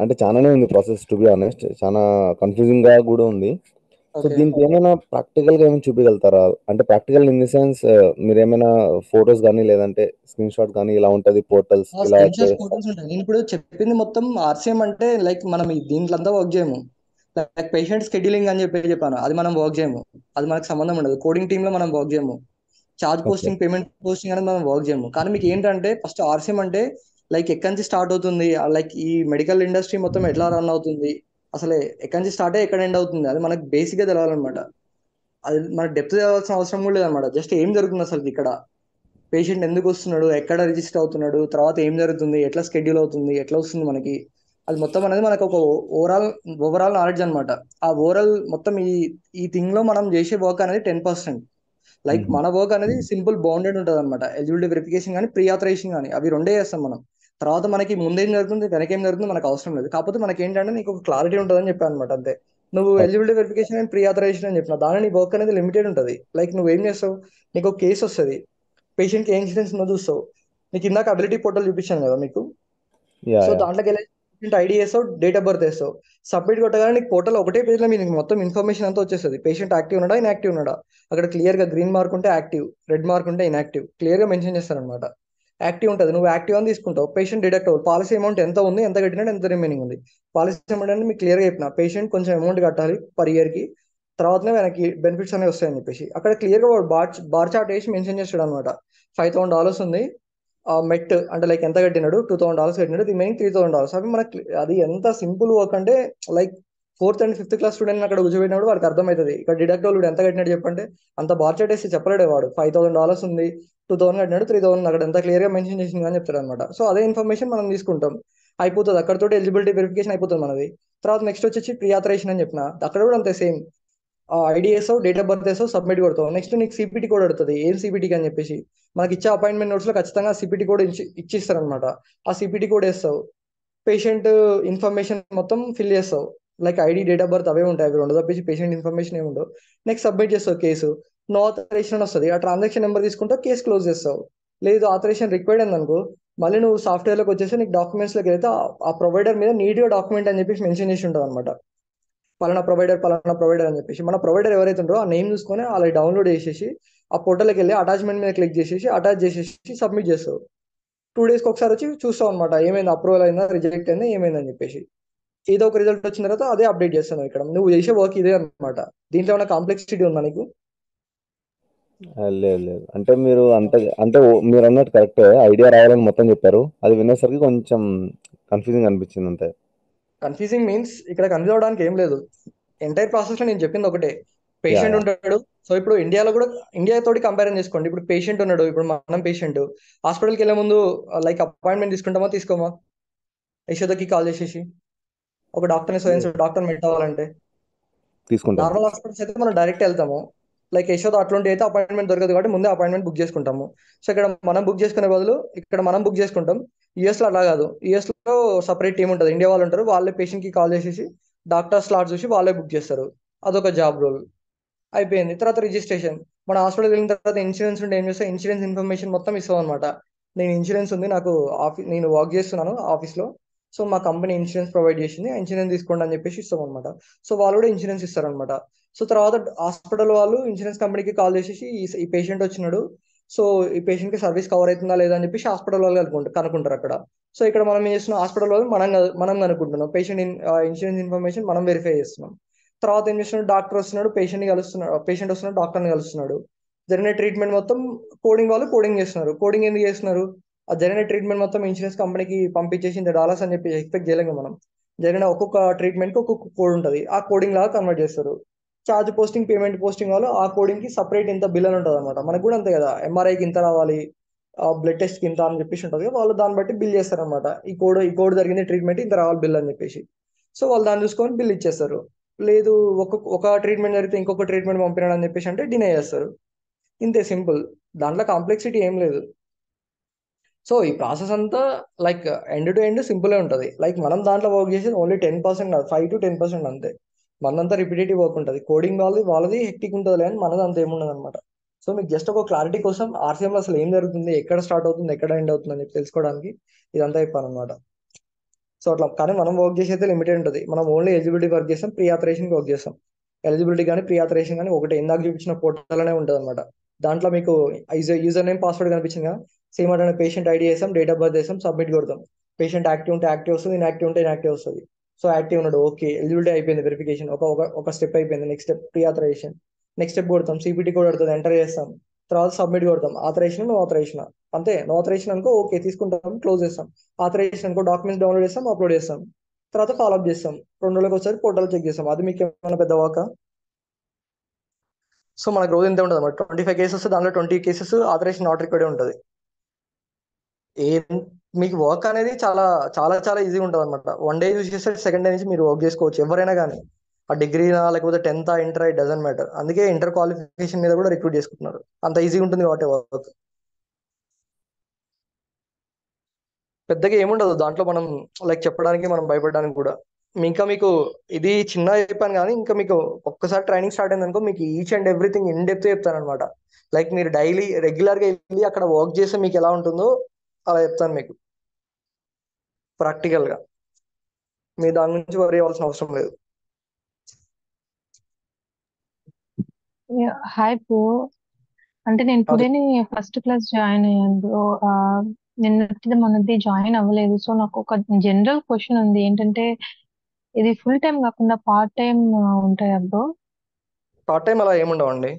అంటే చాలానే ఉంది ప్రాసెస్, టు బి ఆనెస్ట్ చాలా కన్ఫ్యూజింగ్ గా కూడా ఉంది. సో దీనికి ఏమైనా ప్రాక్టికల్ గా ఏమైనా చూపించగలుగుతారా? అంటే ప్రాక్టికల్ ఇన్ ది సెన్స్ మీరు ఏమైనా ఫొటోస్ కానీ లేదంటే స్క్రీన్ షాట్ కానీ ఇలా ఉంటది పోర్టల్స్ ఇలా ఫోటోస్ ఉంటాయి. నేను ఇప్పుడు చెప్పింది మొత్తం ఆర్సీఎం అంటే లైక్ మనం దీంట్లో అంతా వర్క్ చేయము. లైక్ పేషెంట్ స్కెడ్యూలింగ్ అని చెప్పాను, అది మనం వర్క్ చేయము, అది మనకు సంబంధం ఉండదు. కోడింగ్ టీమ్ లో మనం వర్క్ చేయము. చార్జ్ పోస్టింగ్, పేమెంట్ పోస్టింగ్ అనేది మనం వర్క్ చేయము. కానీ మీకు ఏంటంటే ఫస్ట్ ఆర్సీఎం అంటే లైక్ ఎక్కడి నుంచి స్టార్ట్ అవుతుంది, లైక్ ఈ మెడికల్ ఇండస్ట్రీ మొత్తం ఎట్లా రన్ అవుతుంది, అసలు ఎక్కడి నుంచి స్టార్ట్ అయ్యి ఎక్కడ ఎండ్ అవుతుంది, అది మనకు బేసిక్ గా తెలవాలన్నమాట. అది మనకు డెప్త్ తెలవాల్సిన అవసరం కూడా లేదనమాట. జస్ట్ ఏం జరుగుతుంది అసలు ఇక్కడ, పేషెంట్ ఎందుకు వస్తున్నాడు, ఎక్కడ రిజిస్టర్ అవుతున్నాడు, తర్వాత ఏం జరుగుతుంది, ఎట్లా షెడ్యూల్ అవుతుంది, ఎట్లా వస్తుంది మనకి, అది మొత్తం అనేది మనకు ఒక ఓవరాల్ నాలెడ్జ్ అనమాట. ఆ ఓవరాల్ మొత్తం ఈ థింగ్ లో మనం చేసే వర్క్ అనేది 10%. లైక్ మన వర్క్ అనేది సింపుల్ బౌండెడ్ ఉంటుంది అనమాట. ఎలిజిబిలిటీ వెరిఫికేషన్ కానీ ప్రీ ఆథరైజేషన్ కానీ అవి రెండే చేస్తాం మనం. తర్వాత మనకి ముందేం జరుగుతుంది వెనకేం జరుగుతుంది మనకు అవసరం లేదు. కాకపోతే మనకి ఏంటంటే నీకు ఒక క్లారిటీ ఉంటుందని చెప్పాను అనమాట, అంతే. నువ్వు eligibility verification and preauthorization అని చెప్పిన దాని నీ వర్క్ అనేది లిమిటెడ్ ఉంటుంది. లైక్ నువ్వు ఏం చేస్తావు, నీకు ఒక కేసు వస్తుంది, పేషెంట్ కి ఏ ఇన్సిడెన్స్ ఉందో చూస్తావు. నీకు ఇందాక అబిలిటీ పోర్టల్ చూపించాను కదా మీకు. సో దాంట్లోకి వెళ్ళి పేషెంట్ ఐడి వేస్తావు, డేట్ ఆఫ్ బర్త్ వేస్తావు, సబ్మిట్ కొట్టగానే నీకు పోర్టల్ ఒకటే పేజ్ లో మీకు మొత్తం ఇన్ఫర్మేషన్ అంతా వచ్చేస్తుంది. పేషెంట్ యాక్టివ్ ఉన్నాడా, ఇన్యాక్టివ్ ఉన్నాడా, అక్కడ క్లియర్ గా గ్రీన్ మార్క్ ఉంటే యాక్టివ్, రెడ్ మార్క్ ఉంటే ఇన్యాక్టివ్, క్లియర్ గా మెన్షన్ చేస్తారనమాట. యాక్టివ్ ఉంటుంది, నువ్వు యాక్టివ్ అని తీసుకుంటావు. పేషెంట్ డిడక్ట్ అవ్వాలి, పాలసీ అమౌంట్ ఎంత ఉంది, ఎంత కట్టినాడు, ఎంత రిమైనింగ్ ఉంది. పాలసీ అమౌంట్ అంటే మీకు క్లియర్ గా చెప్పిన పేషెంట్ కొంచెం అమౌంట్ కట్టాలి పర్ ఇయర్ కి, తర్వాతనే మనకి బెనిఫిట్స్ అనేవి వస్తాయని చెప్పేసి అక్కడ క్లియర్ గా బార్ చార్ట్ వేసి మెన్షన్ చేస్తాడు అనమాట. $5,000 ఉంది, మెట్ అంటే లైక్ ఎంత కట్టినాడు, $2,000 కట్టినాడు, రిమైనింగ్ $3,000. అవి మనకి అది ఎంత సింపుల్ వర్క్ అంటే like 4th and 5th class student అక్కడ కూర్చోబెట్టినప్పుడు వాడికి అర్థమవుతుంది. ఇక్కడ డిడక్ట్ వాళ్ళు ఎంత కట్టినాడు చెప్పంటే అంత బార్ చార్ట్ వేసి చెప్పలేడు వాడు. $5,000 ఉంది, 2,000 కట్టినాడు, 3,000 అక్కడ ఎంత క్లియర్ గా మెన్షన్ చేసింది అని చెప్తాడు అనమాట. సో అదే ఇన్ఫర్మేషన్ మనం తీసుకుంటాం, అయిపోతుంది అక్కడతో ఎలిజిబిలిటీ వెరిఫికేషన్ అయిపోతుంది మనది. తర్వాత నెక్స్ట్ వచ్చేసి ప్రీ ఆథరైజేషన్ అని చెప్పిన, అక్కడ కూడా అంతే సేమ్. ఐడి వేసావు, డేట్ ఆఫ్ బర్త్ వేసావు, సబ్మిట్ కొడతావు. నెక్స్ట్ నీకు సిపిటి కోడ్ అడుగుతుంది, ఏం సిపిటికి అని చెప్పేసి. మనకి ఇచ్చే అపాయింట్మెంట్ నోట్స్ లో ఖచ్చితంగా సిపిటి కోడ్ ఇచ్చిస్తారనమాట. ఆ సిపిటి కోడ్ వేస్తావు, పేషెంట్ ఇన్ఫర్మేషన్ మొత్తం ఫిల్ చేస్తావు. Like ID, date of birth అవే ఉంటాయి, అవి రెండు తప్పించి పేషెంట్ ఇన్ఫర్మేషన్ ఏమి ఉండవు. నెక్స్ట్ సబ్మిట్ చేస్తావు కేసు, నో ఆథరైజేషన్ వస్తుంది. ఆ ట్రాన్సాక్షన్ నెంబర్ తీసుకుంటావు, కేసు క్లోజ్ చేస్తావు. లేదు ఆథరైజేషన్ రిక్వైర్డ్ అయిందనుకో, మళ్ళీ నువ్వు సాఫ్ట్వేర్లోకి వచ్చేసి నీకు డాక్యుమెంట్స్ లోకి అయితే ఆ ప్రొవైడర్ మీద నీట్గా డాక్యుమెంట్ అని చెప్పేసి మెన్షన్ చేసి ఉంటుంది అనమాట. పలానా ప్రొవైడర్ అని చెప్పేసి మన ప్రొవైడర్ ఎవరైతే ఉంటారో ఆ నేమ్ చూసుకొని అలా డౌన్లోడ్ చేసేసి ఆ పోర్టల్కి వెళ్ళి అటాచ్మెంట్ మీద క్లిక్ చేసేసి అటాచ్ చేసేసి సబ్మిట్ చేస్తావు. 2 days ఒకసారి వచ్చి చూస్తావు అనమాట, ఏమైంది, అప్రూవల్ అయిందా, రిజెక్ట్ అయిందా, ఏమైందని చెప్పేసి. ఏదో ఒక రిజల్ట్ వచ్చిన తర్వాత అదే అప్డేట్ చేస్తాను. ఇక్కడ నువ్వు చేసే వర్క్ ఇదే అనమాట. దీంట్లో ఏమైనా కాంప్లెక్సిటీ ఉందా నీకు? లేదు లేదు, అంటే మీరు అంటే మీరు అన్నట్టు కరెక్టే, ఐడియా రావాలని మొత్తం చెప్పారు. అది వినేసరికి కొంచెం కన్ఫ్యూజింగ్ అనిపించింది అంతే. కన్ఫ్యూజింగ్ మీన్స్ ఇక్కడ కన్ఫ్యూజ్ అవడానికి ఏం లేదు. ఎంటైర్ ప్రాసెస్ లో నేను చెప్పింది ఒకటే, పేషెంట్ ఉంటాడు. సో ఇప్పుడు ఇండియాలో కూడా ఇండియా తోటి కంపారిజన్ చేసుకోండి. ఇప్పుడు పేషెంట్ ఉన్నాడు, ఇప్పుడు మనం పేషెంట్ హాస్పిటల్కి వెళ్ళే ముందు లైక్ అపాయింట్మెంట్ తీసుకుంటామా తీసుకోమా? యశోదకి కాల్ చేసేసి ఒక డాక్టర్ని డాక్టర్ మీట్ అవ్వాలంటే తీసుకుంటాం. నార్మల్ హాస్పిటల్స్ అయితే మనం డైరెక్ట్ వెళ్తాము. లైక్ యశోద అట్లాంటి అయితే అపాయింట్మెంట్ దొరకదు కాబట్టి ముందే అపాయింట్మెంట్ బుక్ చేసుకుంటాము. సో ఇక్కడ మనం బుక్ చేసుకునే బదులు ఇక్కడ మనం బుక్ చేసుకుంటాం. యూఎస్ లో అలా కాదు, యూఎస్ లో సపరేట్ టీం ఉంటుంది, ఇండియా వాళ్ళు ఉంటారు, వాళ్ళే పేషెంట్ కి కాల్ చేసేసి డాక్టర్ స్లాట్ చూసి వాళ్ళే బుక్ చేస్తారు. అదొక జాబ్ రోల్ అయిపోయింది. తర్వాత రిజిస్ట్రేషన్, మన హాస్పిటల్ వెళ్ళిన తర్వాత ఇన్సూరెన్స్ ఉంటే ఏం చేస్తా, ఇన్సూరెన్స్ ఇన్ఫర్మేషన్ మొత్తం ఇస్తాం అనమాట. నేను ఇన్సూరెన్స్ ఉంది, నాకు నేను వర్క్ చేస్తున్నాను ఆఫీస్ లో, సో మా కంపెనీ ఇన్సూరెన్స్ ప్రొవైడ్ చేసింది, ఇన్సూరెన్స్ తీసుకోండి అని చెప్పేసి ఇస్తాం అనమాట. సో వాళ్ళు కూడా ఇన్సూరెన్స్ ఇస్తారనమాట. సో తర్వాత హాస్పిటల్ వాళ్ళు ఇన్సూరెన్స్ కంపెనీకి కాల్ చేసేసి ఈ పేషెంట్ వచ్చినాడు, సో ఈ పేషెంట్ కి సర్వీస్ కవర్ అవుతుందా లేదా అని చెప్పేసి హాస్పిటల్ వాళ్ళు కనుక్కుంటారు అక్కడ. సో ఇక్కడ మనం ఏం చేస్తున్నాం, హాస్పిటల్ వాళ్ళు మనం కనుక్కుంటున్నాం, పేషెంట్ ఇన్సూరెన్స్ ఇన్ఫర్మేషన్ మనం వెరిఫై చేస్తున్నాం. తర్వాత ఏం చేస్తున్నాడు, డాక్టర్ వస్తున్నాడు, పేషెంట్ వస్తున్నాడు, డాక్టర్ని కలుస్తున్నాడు. జరిగిన ట్రీట్మెంట్ మొత్తం కోడింగ్ వాళ్ళు కోడింగ్ చేస్తున్నారు. కోడింగ్ ఎందుకు చేస్తున్నారు, ఆ జరిగిన ట్రీట్మెంట్ మొత్తం ఇన్సూరెన్స్ కంపెనీకి పంపించేసి $100 అని చెప్పి ఎక్స్పెక్ట్ చేయలేము మనం. జరిగిన ఒక్కొక్క ట్రీట్మెంట్కి ఒక్కొక్క కోడ్ ఉంటుంది, ఆ కోడింగ్ లాగా కన్వర్ట్ చేస్తారు. ఛార్జ్ పోస్టింగ్, పేమెంట్ పోస్టింగ్ వాళ్ళు ఆ కోడింగ్ కి సపరేట్ ఇంత బిల్ అని ఉంటుంది అనమాట. మనకు కూడా అంతే కదా, ఎంఆర్ఐకి ఇంత రావాలి, బ్లడ్ టెస్ట్ కి ఇంత అని చెప్పేసి ఉంటుంది కదా, వాళ్ళు దాన్ని బట్టి బిల్ చేస్తారనమాట. ఈ కోడ్ జరిగింది ట్రీట్మెంట్ ఇంత రావాలి బిల్ అని చెప్పేసి. సో వాళ్ళు దాన్ని చూసుకొని బిల్ ఇచ్చేస్తారు. లేదు, ఒక ట్రీట్మెంట్ జరిగితే ఇంకొక ట్రీట్మెంట్ పంపినాడు అని చెప్పేసి అంటే డినై చేస్తారు. ఇంతే, సింపుల్. దాంట్లో కాంప్లెక్సిటీ ఏం లేదు. సో ఈ ప్రాసెస్ అంతా like end to end simple ఉంటుంది. లైక్ మనం దాంట్లో వర్క్ చేసేది ఓన్లీ 10%, 5 to 10% అంతే. మనంతా రిపిటేటివ్ వర్క్ ఉంటుంది. కోడింగ్ వాళ్ళది హెక్టిక్ ఉంటుంది, కానీ మనది అంత ఏముండదు అనమాట. సో మీకు జస్ట్ ఒక క్లారిటీ కోసం RCM లో అసలు ఏం జరుగుతుంది, ఎక్కడ స్టార్ట్ అవుతుంది, ఎక్కడ ఎండ్ అవుతుంది అని చెప్పి తెలుసుకోవడానికి ఇదంతా చెప్పాను అనమాట. సో అట్లా, కానీ మనం వర్క్ చేసేది లిమిటెడ్ ఉంటుంది. మనం ఓన్లీ ఎలిజిబిలిటీ వర్క్ చేస్తాం, ప్రీ ఆథరైజేషన్ వర్క్ చేస్తాం. ఎలిజిబిలిటీ కానీ ప్రీ ఆథరైజేషన్ కానీ ఒకటి ఇందాక చూపించిన పోర్టల్ అనే ఉంటుంది అనమాట. దాంట్లో మీకు యూజర్ నేమ్, పాస్వర్డ్ కనిపించింది కదా, సేమ్ అట్లా పేషెంట్ ఐడి వేసాం, డేట్ ఆఫ్ బర్త్ వేసాం, సబ్మిట్ కొడతాం. పేషెంట్ యాక్టివ్ ఉంటే యాక్టివ్ వస్తుంది, ఇన్యాక్టివ్ ఉంటే ఇన్యాక్టివ్ వస్తుంది. సో యాక్టివ్ ఉన్నాడు, ఓకే, ఎలిజిబిలిటీ అయిపోయింది, వెరిఫికేషన్ ఒక స్టెప్ అయిపోయింది. Next step preauthorization. Next step కొడతాం, CPT కోడ్ కొడుతుంది, ఎంటర్ చేస్తాం. తర్వాత సబ్మిట్ కొడతాం. Authorization, no authorization. అంతే. నో ఆథరైజేషన్ అనుకో ఓకే తీసుకుంటాం, క్లోజ్ చేస్తాం. ఆథరైజేషన్ అనుకో డాక్యుమెంట్స్ డౌన్లోడ్ చేస్తాం, అప్లోడ్ చేస్తాం. తర్వాత ఫాలోఅప్ చేస్తాం. 2 రోజులకు ఒకసారి పోర్టల్ చెక్ చేస్తాం. అది మీకు ఏమైనా పెద్ద వర్క్? సో మనకు రోజు ఎంత ఉంటుంది అన్నమాట, 25 కేసెస్, దాంట్లో 20 కేసెస్ ఆథరైజేషన్ నాట్ రిక్వైర్డ్ ఉంటుంది. ఏం మీకు వర్క్ అనేది చాలా చాలా చాలా ఈజీగా ఉంటుంది అనమాట. 1 డే యూజ్ చేస్తే సెకండ్ డే నుంచి మీరు వర్క్ చేసుకోవచ్చు, ఎవరైనా కానీ. ఆ డిగ్రీనా లేకపోతే 10th inter, it doesn't matter. అందుకే ఇంటర్ క్వాలిఫికేషన్ మీద కూడా రిక్రూట్ చేసుకుంటున్నారు, అంత ఈజీగా ఉంటుంది కాబట్టి వర్క్. పెద్దగా ఏముండదు దాంట్లో, మనం లైక్ చెప్పడానికి మనం భయపడడానికి కూడా. ఇంకా మీకు ఇది చిన్న చెప్పాను, కానీ ఇంకా మీకు ఒక్కసారి ట్రైనింగ్ స్టార్ట్ అయింది అనుకో, మీకు each and everything in depth చెప్తాను అనమాట. లైక్ మీరు డైలీ రెగ్యులర్గా వెళ్ళి అక్కడ వర్క్ చేస్తే మీకు ఎలా ఉంటుందో అలా చెప్తాను మీకు ప్రాక్టికల్గా. మీరు దాని గురించి వరీ అవ్వాల్సిన అవసరం లేదు. హాయ్ బ్రో, అంటే నేను అదే టుడేనే ఫస్ట్ క్లాస్ జాయిన్ అయ్యాను బ్రో. నిన్నటిది మొన్నది జాయిన్ అవ్వలేదు. సో నాకు ఒక జనరల్ క్వశ్చన్ ఉంది, ఏంటంటే ఇది ఫుల్ టైం కాకుండా పార్ట్ టైం ఉంటాయా బ్రో? పార్ట్ టైం అలా ఏముండవండి,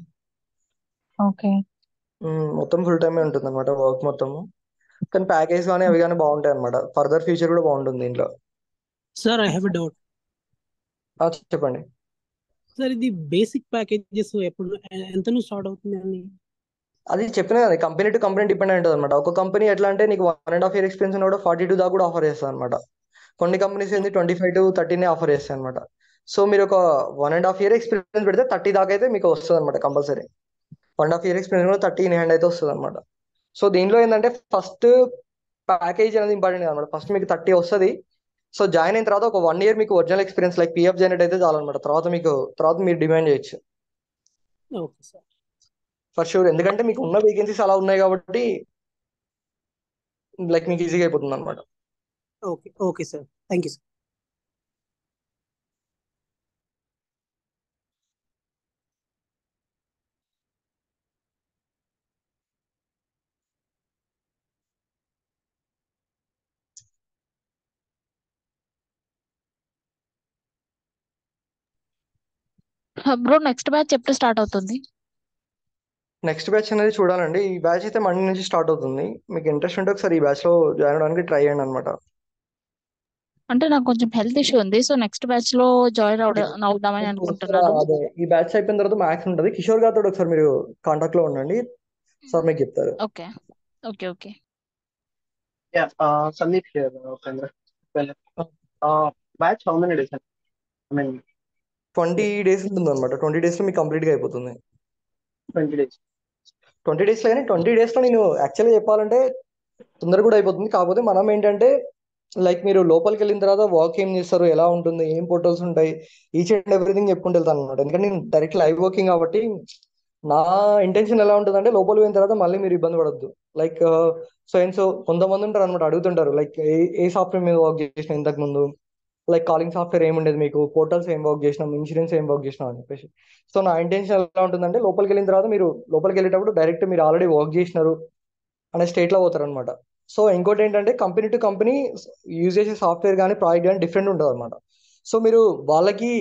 ఓకే. మొత్తం ఫుల్ టైమే ఉంటుంది అనమాట వర్క్ మొత్తము. కానీ ప్యాకేజ్ కానీ అవి కానీ బాగుంటాయి అనమాట. ఫర్దర్ ఫ్యూచర్ కూడా బాగుంటుంది దీంట్లో. Sir I have a doubt. చెప్పండి. సార్ ఇది బేసిక్ ప్యాకేజెస్ ఎప్పుడు ఎంత నుంచి స్టార్ట్ అవుతుంది అండి? అది చెప్పిన కదా, కంపెనీ టు కంపెనీ డిపెండ్ ఉంటుంది అనమాట. ఒక కంపెనీ ఎట్లా అంటే నీకు 1.5 year ఎక్స్పీరియన్స్ ఉన్న కూడా 42 దాకా కూడా ఆఫర్ చేస్తుంది అనమాట. కొన్ని కంపెనీస్ ఏంది 25 to 30 ఆఫర్ చేస్తాయి అనమాట. సో మీరు ఒక 1.5 year ఎక్స్పీరియన్స్ పెడితే 30 దాకా అయితే మీకు వస్తుంది అనమాట కంపల్సరీ. 1.5 year ఎక్స్పీరియన్స్ కూడా 30 ఇన్ హ్యాండ్ అయితే వస్తుంది అనమాట. సో దీనిలో ఏంటంటే ఫస్ట్ ప్యాకేజ్ అనేది ఇంపార్టెంట్ అనమాట. ఫస్ట్ మీకు 30 వస్తుంది. సో జాయిన్ అయిన తర్వాత ఒక 1 year మీకు original experience like PF generate అయితే చాలన్నమాట. తర్వాత మీరు డిమాండ్ చేయొచ్చు ఓకే సార్. For sure. ఎందుకంటే మీకు ఉన్న వేకెన్సీస్ అలా ఉన్నాయి కాబట్టి లైక్ మీకు ఈజీగా అయిపోతుంది అనమాట. Okay okay sir, thank you sir. Bro next batch ఎప్పుడు స్టార్ట్ అవుతుంది? నెక్స్ట్ బ్యాచ్ అనేది చూడాలండి. ఈ బ్యాచ్ అయితే మండే నుంచి స్టార్ట్ అవుతుంది. మీకు ఇంట్రెస్ట్ ఉంటే ఒకసారి ఈ బ్యాచ్ లో జాయిన్ అవడానికి ట్రై చేయండి అనమాట. అంటే నాకు కొంచెం హెల్త్ ఇష్యూ ఉంది, సో నెక్స్ట్ బ్యాచ్ లో జాయిన్ అవుదామని అనుకుంటున్నాను. అదే ఈ బ్యాచ్ అయిపోయిన తర్వాత మ్యాథ్స్ ఉంటుంది. కిషోర్ గారితో ఒకసారి మీరు కాంటాక్ట్ లో ఉండండి, సార్ మీకు చెప్తారు. Okay okay okay. Yeah, Sandeep here, Kendra. Well, batch how many days? I mean, 20 days ఉంటుంది అనమాట. 20 days లో మీకు కంప్లీట్ గా అయిపోతుంది. 20 days. 20 days లో, కానీ 20 days లో నేను యాక్చువల్గా చెప్పాలంటే తొందరగా కూడా అయిపోతుంది. కాకపోతే మనం ఏంటంటే లైక్ మీరు లోపలికి వెళ్ళిన తర్వాత వర్క్ ఏం చేస్తారు, ఎలా ఉంటుంది, ఏం పోర్టల్స్ ఉంటాయి, ఈచ్ అండ్ ఎవ్రీథింగ్ చెప్పుకుంటూ వెళ్తాను అనమాట. ఎందుకంటే నేను డైరెక్ట్ లైవ్ వర్కింగ్ కాబట్టి నా ఇంటెన్షన్ ఎలా ఉంటుంది అంటే లోపల పోయిన తర్వాత మళ్ళీ మీరు ఇబ్బంది పడద్దు. లైక్ సో కొంతమంది ఉంటారు అనమాట, అడుగుతుంటారు లైక్ ఏ సాఫ్ట్వేర్ మీద వర్క్ చేసిన ఇంతకు ముందు, లైక్ కాలింగ్ సాఫ్ట్వేర్ ఏముండేది మీకు, పోర్టల్స్ ఏం వర్క్ చేసినాం, ఇన్సూరెన్స్ ఏం వర్క్ చేసినాం అని చెప్పేసి. సో నా ఇంటెన్షన్ ఎలా ఉంటుందంటే లోపలికి వెళ్ళిన తర్వాత మీరు లోపలికి వెళ్ళేటప్పుడు డైరెక్ట్ మీరు ఆల్రెడీ వర్క్ చేసినారు అనే స్టేట్ లో పోతారు అనమాట. సో ఇంకోటి ఏంటంటే కంపెనీ టు కంపెనీ యూజ్ చేసే సాఫ్ట్వేర్ కానీ ప్రాజెక్ట్ కానీ డిఫరెంట్ ఉంటుంది అనమాట. సో మీరు వాళ్ళకి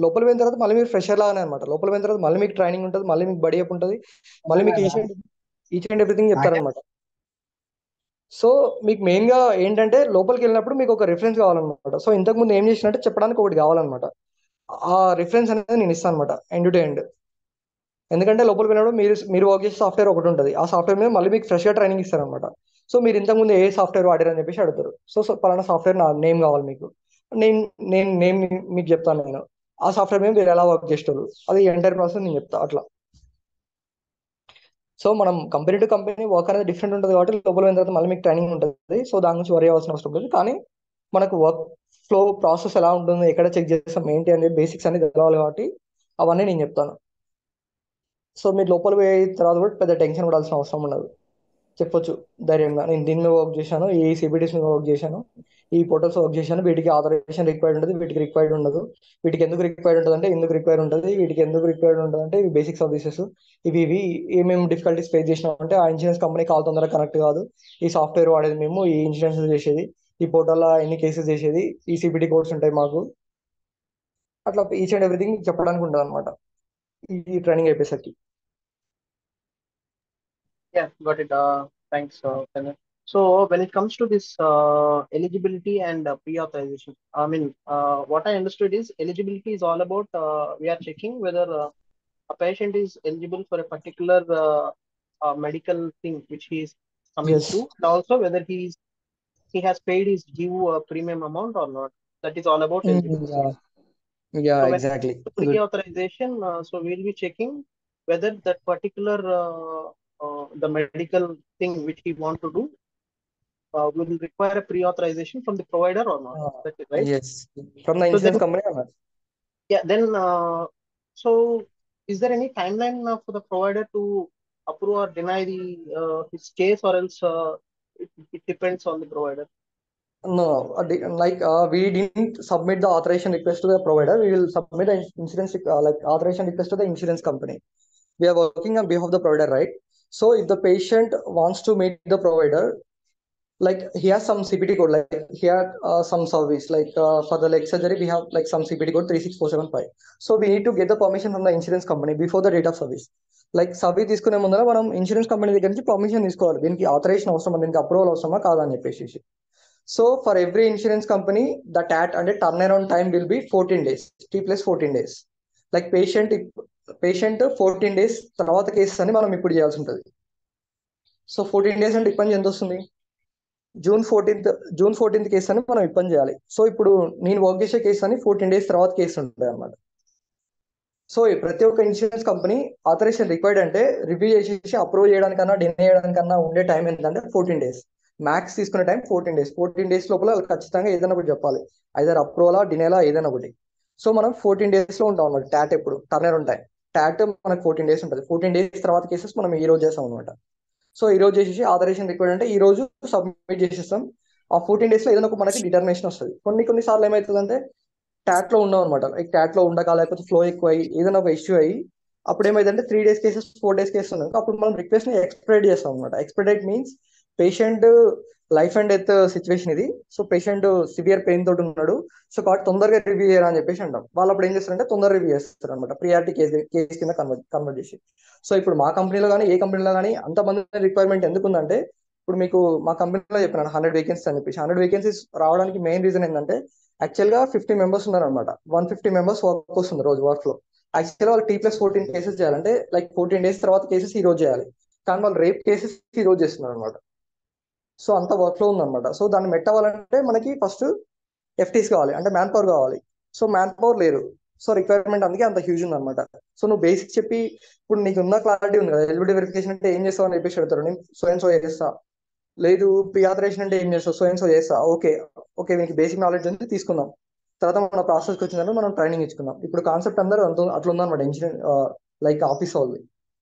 లోపల పోయిన తర్వాత మళ్ళీ మీరు ఫ్రెషర్ లాగానే అనమాట. లోపల పోయిన తర్వాత మళ్ళీ మీకు ట్రైనింగ్ ఉంటుంది, మళ్ళీ మీకు బడి అప్ ఉంటుంది, మళ్ళీ మీకు ఈచ్ అండ్ ఎవ్రీథింగ్ చెప్తారనమాట. సో మీకు మెయిన్ గా ఏంటంటే లోపలికి వెళ్ళినప్పుడు మీకు ఒక రిఫరెన్స్ కావాలన్నమాట. సో ఇంతకు ముందు ఏం చేసినట్టే చెప్పడానికి ఒకటి కావాలన్నమాట. ఆ రిఫరెన్స్ అనేది నేను ఇస్తాను అనమాట ఎండ్ టు ఎండ్. ఎందుకంటే లోపలికి వెళ్ళినప్పుడు మీరు వర్క్ చేసే సాఫ్ట్వేర్ ఒకటి ఉంటుంది, ఆ సాఫ్ట్వేర్ మీద మళ్ళీ మీకు ఫ్రెష్గా ట్రైనింగ్ ఇస్తారనమాట. సో మీరు ఇంతకుముందు ఏ సాఫ్ట్వేర్ వాడారని చెప్పేసి అడుగుతారు. సో పలానా సాఫ్ట్వేర్ నా నేమ్ కావాలి మీకు, నేను నేను నేమ్ మీకు చెప్తాను. నేను ఆ సాఫ్ట్వేర్ మీద మీరు ఎలా వర్క్ చేస్తారు అది ఎంటైర్ ప్రాసెస్ నేను చెప్తా అట్లా. సో మనం కంపెనీ టు కంపెనీ వర్క్ అనేది డిఫరెంట్ ఉంటుంది కాబట్టి లోపల పోయిన తర్వాత మళ్ళీ మీకు ట్రైనింగ్ ఉంటుంది. సో దాని నుంచి వరి అవ్వాల్సిన అవసరం లేదు. కానీ మనకు వర్క్ ఫ్లో ప్రాసెస్ ఎలా ఉంటుంది, ఎక్కడ చెక్ చేస్తాం ఏంటి అనేది బేసిక్స్ అనేది తెలవాలి కాబట్టి అవన్నీ నేను చెప్తాను. సో మీరు లోపల పోయే తర్వాత కూడా పెద్ద టెన్షన్ పడాల్సిన అవసరం ఉండదు. చెప్పొచ్చు ధైర్యంగా, నేను దీని మీద వర్క్ చేశాను, ఈ సిబిటీస్ మీద వర్క్ చేశాను, ఈ పోర్టల్స్ వర్క్ చేశాను, వీటికి ఆథరైజేషన్ రిక్వైర్డ్ ఉంటుంది, వీటికి రిక్వైర్డ్ ఉండదు, వీటికి ఎందుకు రిక్వైర్డ్ ఉంటుంది అంటే ఎందుకు రిక్వైర్డ్ ఉంటుంది, వీటికి ఎందుకు రిక్వైర్డ్ ఉంటుంది అంటే ఇవి బేసిక్ సర్వీసెస్, ఇవి ఏమేమి డిఫికల్టీస్ ఫేస్ చేసినాం అంటే ఆ ఇన్సూరెన్స్ కంపెనీ కాల్ తొందరగా కనెక్ట్ కాదు, ఈ సాఫ్ట్వేర్ వాడేది మేము, ఈ ఇన్సూరెన్స్ చేసేది, ఈ పోర్టల్లో ఎన్ని కేసెస్ చేసేది, ఈ సిబిటీ కోడ్స్ ఉంటాయి మాకు, అట్లా ఈచ్ అండ్ ఎవ్రీథింగ్ చెప్పడానికి ఉంటుంది అనమాట ఈ ట్రైనింగ్ అయిపోయేసరికి. Yeah, got it. Thanks, Tanvir. So when it comes to this eligibility and pre-authorization, I mean, what I understood is eligibility is all about we are checking whether a patient is eligible for a particular medical thing which he is coming Yes. to, and also whether he has paid his due premium amount or not. That is all about eligibility. Yeah, So when exactly. Good. pre-authorization, so we'll be checking whether that particular the medical thing which he want to do will require a pre-authorization from the provider or not. That is right. Yes, from the So insurance then, company or not? yeah, then so is there any timeline for the provider to approve or deny the his case, or else it depends on the provider? No, we didn't submit the authorization request to the provider. We will submit the insurance authorization request to the insurance company. We are working on behalf of the provider, right? So if the patient wants to meet the provider, like he has some CPT code, like he had some service, like for the leg surgery, we have like some CPT code 36475. So we need to get the permission from the insurance company before the date of service. Like service తీసుకునే ముందర మనం insurance company దగ్గర నుంచి permission తీసుకోవాలి, దీనికి authorisation అవసరమా, దీనికి approval అవసరమా కాదని చెప్పేసి. So for every insurance company the TAT అంటే turn around time will be 14 days, T+14 days. Like patient 14 days తర్వాత కేసెస్ అని మనం ఇప్పుడు చేయాల్సి ఉంటుంది. సో 14 days అంటే ఇప్పటి నుంచి ఎంత వస్తుంది, జూన్ 14th కేసు అని మనం ఇప్పని చేయాలి. సో ఇప్పుడు నేను వర్క్ చేసే కేసు అని 14 days తర్వాత కేసు ఉంటుంది అనమాట. సో ప్రతి ఒక్క ఇన్సూరెన్స్ కంపెనీ ఆథరైజేషన్ రిక్వైర్డ్ అంటే రివ్యూ చేసేసి అప్రూవ్ చేయడానికన్నా డినై చేయడానికన్నా ఉండే టైం ఏంటంటే 14 days. మ్యాక్స్ తీసుకునే టైం 14 days. 14 days లోపల ఖచ్చితంగా ఏదైనా ఒకటి చెప్పాలి, ఐదర్ అప్రూవలా డినైలా ఏదైనా ఒకటి. సో మనం 14 days లో ఉంటాం అనమాట. టాట్ ఎప్పుడు టర్న్ అరౌండ్ టైం టాట్ మనకు 14 days ఉంటుంది. 14 days తర్వాత కేసెస్ మనం ఈ రోజు చేస్తాం అనమాట. సో ఈ రోజు చేసేసి ఆథరైజేషన్ రిక్వైర్డ్ అంటే ఈ రోజు సబ్మిట్ చేసేస్తాం. ఆ 14 days లో ఏదైనా ఒక మనకి డిటర్మినేషన్ వస్తుంది. కొన్ని సార్లు ఏమవుతుందంటే టాట్ లో ఉన్నాం అనమాట, టాట్ లో ఉండక లేకపోతే ఫ్లో ఎక్కువ అయ్యి ఏదైనా ఒక ఇష్యూ అయ్యి అప్పుడు ఏమైందంటే 3 days కేసెస్ 4 days కేసెస్ ఉన్నాయి. అప్పుడు మనం రిక్వెస్ట్ ని ఎక్స్పెడైట్ చేస్తాం అనమాట. Expedite means patient life and death situation ఇది. సో పేషెంట్ సివియర్ పెయిన్ తోటి ఉన్నాడు, సో కాబట్టి తొందరగా రివ్యూ చేయరా అని చెప్పేసి అంటాం. వాళ్ళు అప్పుడు ఏం చేస్తారంటే తొందరగా రివ్యూ చేస్తారు అనమాట, ప్రియారిటీ కేసు కింద కన్వర్ట్ చేసి. సో ఇప్పుడు మా కంపెనీలో కానీ ఏ కంపెనీలో కానీ అంతమంది రిక్వైర్మెంట్ ఎందుకుందంటే, ఇప్పుడు మీకు మా కంపెనీలో చెప్పినాను 100 vacancies అని చెప్పేసి. 100 vacancies రావడానికి మెయిన్ రీజన్ ఏంటంటే యాక్చువల్ గా 50 members ఉన్నారు అనమాట. 150 members వర్క్ వస్తుంది రోజు వర్క్ లో. యాక్చువల్గా వాళ్ళు T+14 కేసెస్ చేయాలంటే లైక్ 14 days తర్వాత కేసెస్ ఈ రోజు చేయాలి, కానీ వాళ్ళు రేప్ కేసెస్ ఈ రోజు చేస్తున్నారు అనమాట. సో అంత వర్క్ లో ఉందన్నమాట. సో దాన్ని మెట్ అవ్వాలంటే మనకి ఫస్ట్ FTs కావాలి, అంటే మ్యాన్ పవర్ కావాలి. సో మ్యాన్ పవర్ లేరు. సో రిక్వైర్మెంట్ అందుకే అంత హ్యూజ్ ఉంది అనమాట. సో నువ్వు బేసిక్ చెప్పి ఇప్పుడు నీకు ఉన్న క్లారిటీ ఉంది కదా, ఎలిజిబిలిటీ వెరిఫికేషన్ అంటే ఏం చేస్తావు అని చెప్పేసి అడుగుతారు. నేను సో అండ్ సో చేస్తా, లేదు ప్రీ ఆథరైజేషన్ అంటే ఏం చేస్తావు, సో అండ్ సో చేస్తా. ఓకే మీకు బేసిక్ నాలెడ్జ్ ఉంది, తీసుకుందాం. తర్వాత మన ప్రాసెస్కి వచ్చిందంటే మనం ట్రైనింగ్ ఇచ్చుకుందాం. ఇప్పుడు కాన్సెప్ట్ అందరూ అట్లా ఉందన్నమాట ఇన్సూరెన్స్ లైక్ ఆఫీస్ వాళ్ళు.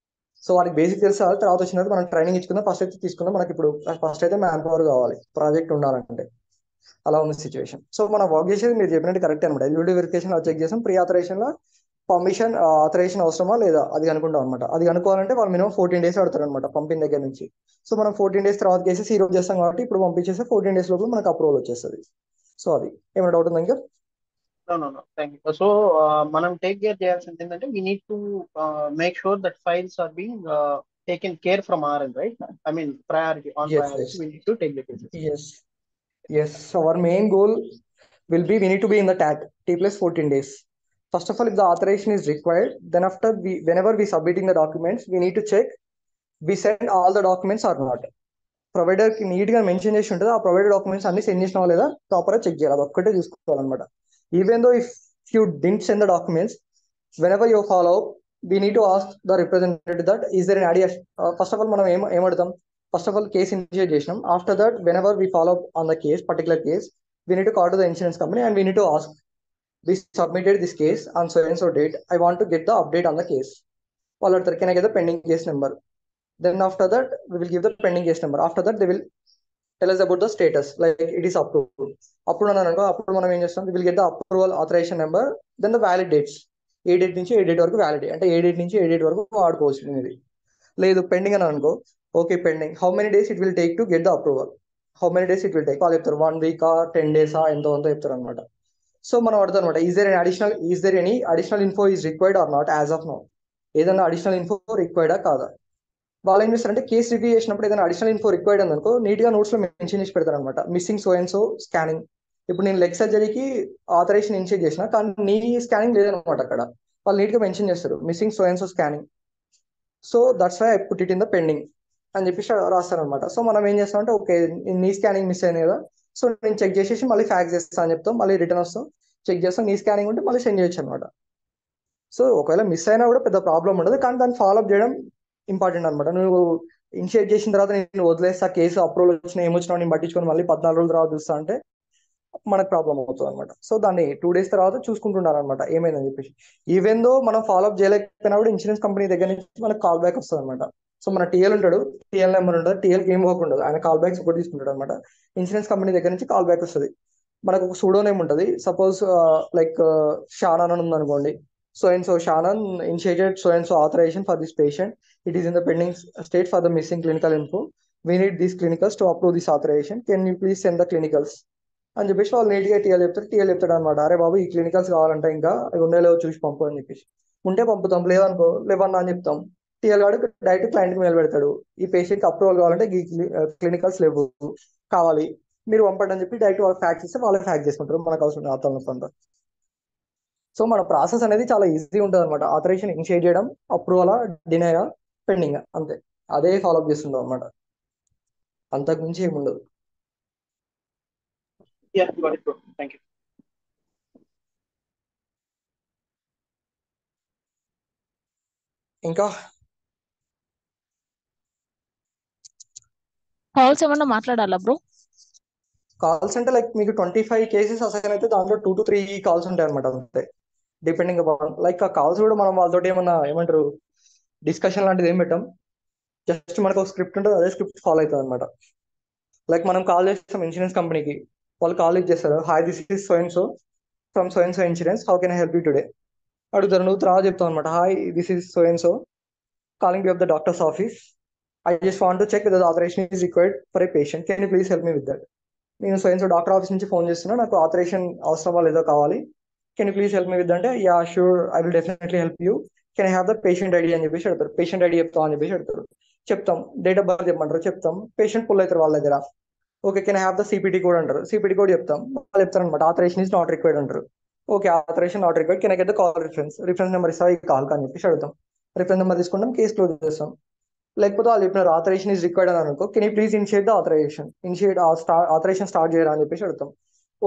సో వాళ్ళకి బేసిక్ తెలుసు, తర్వాత వచ్చినట్టు మనం ట్రైనింగ్ ఇచ్చుకుందాం. ఫస్ట్ అయితే తీసుకుందాం, మనకి ఇప్పుడు ఫస్ట్ అయితే మ్యాన్ పవర్ కావాలి ప్రాజెక్ట్ ఉండాలంటే. అలా ఉంది సిచ్యువేషన్. సో మనం వర్క్ చేసేది మీరు చెప్పినట్టు కరెక్ట్ అనమాట. ఎలిజిబిలిటీ వెరిఫికేషన్ చెక్ చేసాం, ప్రీ ఆథరైజేషన్ లో పర్మిషన్ ఆథరైజేషన్ అవసరమా లేదా అది అనుకుంటాం అనమాట. అది అనుకోవాలంటే వాళ్ళు మినిమం 14 days పడతారు అనమాట పంపిన దగ్గర నుంచి. సో మనం 14 days తర్వాత కేసెస్ ఈ రోజు చేస్తాం కాబట్టి ఇప్పుడు పంపించేస్తే 14 days లోపల మనకు అప్రూవల్ వచ్చేస్తుంది. సో అది ఏమైనా డౌట్ ఉందా ఇంకా? No. Thank you. So, మనం టేక్ కేర్ చేయాల్సింది ఏంటంటే we need to make sure that files are being taken care from our end, right? I mean, priority on Yes, priority, yes, we need to take the cases. yes, yes. Our main goal will be we need to be in the TAT T plus 14 days. First of all, if the authorization is required, then after whenever we submitting the documents, we need to check we send all the documents or not. Provider కి neat గా mention చేసి ఉంటుంది, ఆ provider documents అన్ని send చేసినావా లేదా proper గా check చేయాలి, అది ఒక్కటే చూసుకోవాలన్నమాట. Even though if you didn't send the documents, whenever you follow up, we need to ask the representative that is there an idea. First of all, మనం ఏమడతాం, first of all case initiate చేసినాం. After that whenever we follow up on the case, particular case, we need to call to the insurance company and we need to ask, we submitted this case on so and so date, I want to get the update on the case. వాళ్ళు అడతారు, can I get the pending case number? Then after that we will give the pending case number. After that they will tell us about the status, like it is approved. అప్పుడు మనం ఏం చేస్తాం, we will get the approval authorization number, then the valid dates, A date నుంచి ఏ date వరకు valid, అంటే ఏ date నుంచి ఏ date వరకు వాడుకోవచ్చు ఇది. లేదు పెండింగ్ అని అనుకో, okay pending, how many days it will take to get the approval, how many days it will take, వాళ్ళు చెప్తారు 1 week 10 days ఎంతో చెప్తారు అనమాట. సో మనం అడుగుతాం అనమాట, is there any additional info is required or not as of now, ఏదైనా additional info రిక్వైర్డా కాదా. వాళ్ళు ఏం చేస్తారంటే కేసు రివ్యూ చేసినప్పుడు ఏదైనా అడిషనల్ ఇన్ఫో రిక్వైర్డ్ అనుకో నీట్ గా నోట్స్ లో మెన్షన్ చేసి పెడతారు అనమాట, missing so and so scanning. ఇప్పుడు నేను లెగ్ సర్జరీకి ఆథరైజేషన్ ఇనిషియేట్ చేసిన, కానీ నీ స్కానింగ్ లేదనమాట, అక్కడ వాళ్ళు నీట్ గా మెన్షన్ చేస్తారు missing so and so scanning. So that's why I put it in the pending అని చెప్పేసి రాస్తారనమాట. సో మనం ఏం చేస్తామంటే ఓకే నీ స్కానింగ్ మిస్ అయింది కదా, సో నేను చెక్ చేసేసి మళ్ళీ ఫ్యాక్స్ చేస్తాను అని చెప్తాం, మళ్ళీ రిటర్న్ వస్తాం, చెక్ చేస్తాం, నీ స్కానింగ్ ఉంటే మళ్ళీ సెండ్ చేయొచ్చు అనమాట. సో ఒకవేళ మిస్ అయినా కూడా పెద్ద ప్రాబ్లం ఉండదు, కానీ దాన్ని ఫాలోఅప్ చేయడం ఇంపార్టెంట్ అనమాట. నువ్వు ఇనిషియేట్ చేసిన తర్వాత నేను వదిలేస్తా, కేసు అప్రూవల్ వచ్చినా ఏమొచ్చినా నేను పట్టించుకొని మళ్ళీ 14 రోజుల తర్వాత చూస్తా అంటే మనకు ప్రాబ్లం అవుతుంది అనమాట. సో దాన్ని 2 days తర్వాత చూసుకుంటున్నారు అనమాట ఏమైందని చెప్పేసి. ఈవెన్ దో మనం ఫాలోఅప్ చేయలేకపోయినా కూడా ఇన్సూరెన్స్ కంపెనీ దగ్గర నుంచి మనకు కాల్ బ్యాక్ వస్తుంది అనమాట. సో మన టీఎల్ ఉంటాడు, టీఎల్ నెంబర్ ఉంటుంది, టీఎల్కి ఏం వర్క్ ఉండదు, ఆయన కాల్ బ్యాక్స్ ఒకటి తీసుకుంటాడు అనమాట. ఇన్సూరెన్స్ కంపెనీ దగ్గర నుంచి కాల్ బ్యాక్ వస్తుంది, మనకు ఒక సూడో నేమ్ ఉంటుంది. సపోజ్ లైక్ షానాన్ అని ఉందనుకోండి, so and so Shannon initiated so and so authorization for this patient, it is in the pending state for the missing clinical info, we need these clinicals to approve this authorization, can you please send the clinicals అని చెప్పేసి వాళ్ళు నీట్గా TL చెప్తాడు అనమాట. అరే బాబు ఈ clinicals కావాలంటే ఇంకా అవి ఉన్నాయో చూసి పంపు అని చెప్పేసి, ఉంటే పంపుతాం, లేదనుకో లేవన్నా అని చెప్తాం. టీఎల్ గాడు డైరెక్ట్ క్లయింట్కి మెయిల్ పెడతాడు, ఈ పేషెంట్కి అప్రూవల్ కావాలంటే ఈ క్లినికల్స్ లేవు కావాలి మీరు పంపండి అని చెప్పి డైరెక్ట్ వాళ్ళు ఫ్యాక్స్ ఇస్తే వాళ్ళే ఫ్యాక్స్ చేసుకుంటారు, మనకు అవసరం అతను. సో మన ప్రాసెస్ అనేది చాలా ఈజీ ఉంటుంది అనమాట. ఆథరైజేషన్ ఇనిషియేట్ చేయడం, అప్రూవల్ డినైగా పెండింగ్, అంతే, అదే ఫాలోఅప్ చేస్తుంటాం అనమాట, అంతకు మించి ఏముండదు. Yeah, got it, bro. Thank you. ఇంకా కాల్స్ ఏమన్నా మాట్లాడాలా బ్రో? కాల్స్ అంటే లైక్ మీకు 25 కేసెస్ అసైన్ అయితే దాంట్లో 2 to 3 కాల్స్ ఉంటాయి అనమాట, అంతే, డిపెండింగ్ అపాన్. లైక్ ఆ కాల్స్ కూడా మనం వాళ్ళతో ఏమంటారు డిస్కషన్ లాంటిది ఏం పెట్టాం, జస్ట్ మనకు ఒక స్క్రిప్ట్ ఉంటుంది, అదే స్క్రిప్ట్ ఫాలో అవుతుంది అనమాట. లైక్ మనం కాల్ చేస్తాం ఇన్సూరెన్స్ కంపెనీకి, వాళ్ళు కాల్ చేస్తారు, hi this is so and so from so and so insurance, how can I help you today అడుగుతారు. నువ్వు తర్వాత చెప్తావు అనమాట, hi this is so and so calling you of the doctor's office, I just want to check with authorization is required for a patient, can you please help me with that. నేను so and so doctor office నుంచి phone చేస్తున్నా, నాకు authorization అవసరమా లేదో కావాలి, can you please help me with అంటే, yeah sure I will definitely help you, can I have the patient ID అని చెప్పేసి అడుగుతారు. పేషెంట్ ఐడి చెప్తాం అని చెప్పేసి అడుగుతారు, చెప్తాం. డేట్ ఆఫ్ బర్త్ చెప్పమంటారు, చెప్తాం. పేషెంట్ పుల్ అవుతారు వాళ్ళ దగ్గర, okay can I have the CPT code అంటారు, సిపిటీ కోడ్ చెప్తాం. వాళ్ళు చెప్తారు అనమాట ఆథరైజేషన్ ఈస్ నాట్ రిక్వైర్డ్ అంటారు. Okay authorization not required, can I get the call reference number ఇస్తావా ఈ కాల్ అని చెప్పేసి అడుగుతాం. రిఫరెన్స్ నెంబర్ తీసుకుంటాం, కేసు క్లోజ్ చేస్తాం. లేకపోతే వాళ్ళు చెప్పినారు ఆథరైజేషన్ ఈస్ రిక్వైర్డ్ అని అనుకో, can you please initiate the authorization start చేయరా అని చెప్పేసి అడుగుతాం.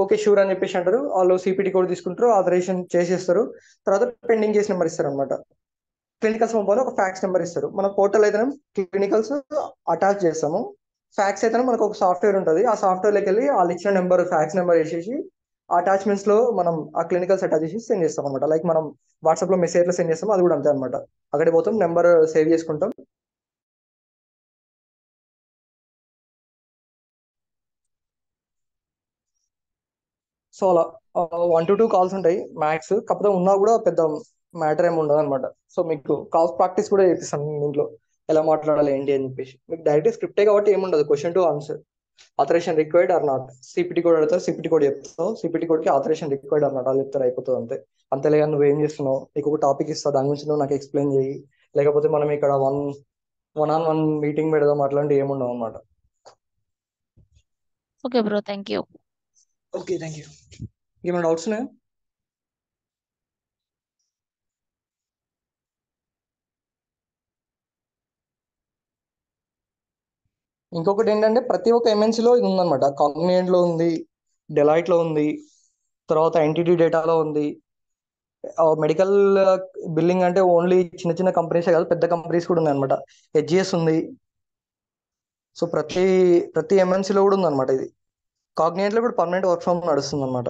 ఓకే షూర్ అని చెప్పేసి అంటారు. వాళ్ళు సిపిటీ కోడ్ తీసుకుంటారు, ఆథరైజేషన్ చేసేస్తారు. తర్వాత పెండింగ్ కేసు నెంబర్ ఇస్తారు అనమాట. క్లినికల్స్ పంపాలి, ఒక ఫ్యాక్స్ నెంబర్ ఇస్తారు. మన పోర్టల్ అయితే క్లినికల్స్ అటాచ్ చేస్తాము, ఫ్యాక్స్ అయితే మనకు ఒక సాఫ్ట్వేర్ ఉంటుంది, ఆ సాఫ్ట్వేర్లోకి వెళ్ళి వాళ్ళు ఇచ్చిన నెంబర్ ఫ్యాక్స్ నెంబర్ వేసేసి అటాచ్మెంట్స్ లో మనం ఆ క్లినికల్స్ అటాచ్ చేసి సెండ్ చేస్తాం అనమాట. లైక్ మనం వాట్సాప్ లో మెసేజ్ లో సెండ్ చేస్తాం, అది కూడా అంతే అనమాట. అక్కడికి పోతాం, నెంబర్ సేవ్ చేసుకుంటాం. సో అలా 1 to 2 కాల్స్ ఉంటాయి మ్యాక్స్, కాకపోతే ఉన్నా కూడా పెద్ద మ్యాటర్ ఏమి ఉండదు అనమాట. సో మీకు కాల్స్ ప్రాక్టీస్ కూడా చేపిస్తాను ఇంట్లో, ఎలా మాట్లాడాలి ఏంటి అని చెప్పేసి. మీకు డైరెక్ట్ స్క్రిప్టే కాబట్టి ఏముండదు, question to answer. Authorization required or not, CPT code అడుగుతారు, సిపిటి కోడ్ చెప్తావు, సిపిటి కోడ్కి ఆథరైజేషన్ రిక్వైర్డ్ అన్నమాట వాళ్ళు చెప్తారు, అయిపోతుంది అంతే. అంతేలేగా నువ్వేం చేస్తున్నావు, నీకు ఒక టాపిక్ ఇస్తా, దాని గురించి నువ్వు నాకు ఎక్స్ప్లెయిన్ చేయి, లేకపోతే మనం ఇక్కడ వన్ ఆన్ వన్ మీటింగ్ పెడదాం, అట్లాంటివి ఏముండవు అనమాట. Okay bro, thank you. Okay, thank you. ఏమైనా డౌట్స్ ఉన్నాయా? ఇంకొకటి ఏంటంటే ప్రతి ఒక్క ఎంఎన్సీలో ఇది ఉందన్నమాట. కాగ్నియంట్లో ఉంది, డెలాయిట్లో ఉంది, తర్వాత ఎన్టీటీ డేటాలో ఉంది. మెడికల్ బిల్లింగ్ అంటే ఓన్లీ చిన్న చిన్న కంపెనీసే కాదు, పెద్ద కంపెనీస్ కూడా ఉన్నాయి అనమాట. హెచ్జిఎస్ ఉంది. సో ప్రతి ఎంఎన్సీలో కూడా ఉందన్నమాట ఇది. కాగ్నియంట్లో కూడా పర్మనెంట్ వర్క్ ఫ్రమ్ నడుస్తుంది అనమాట.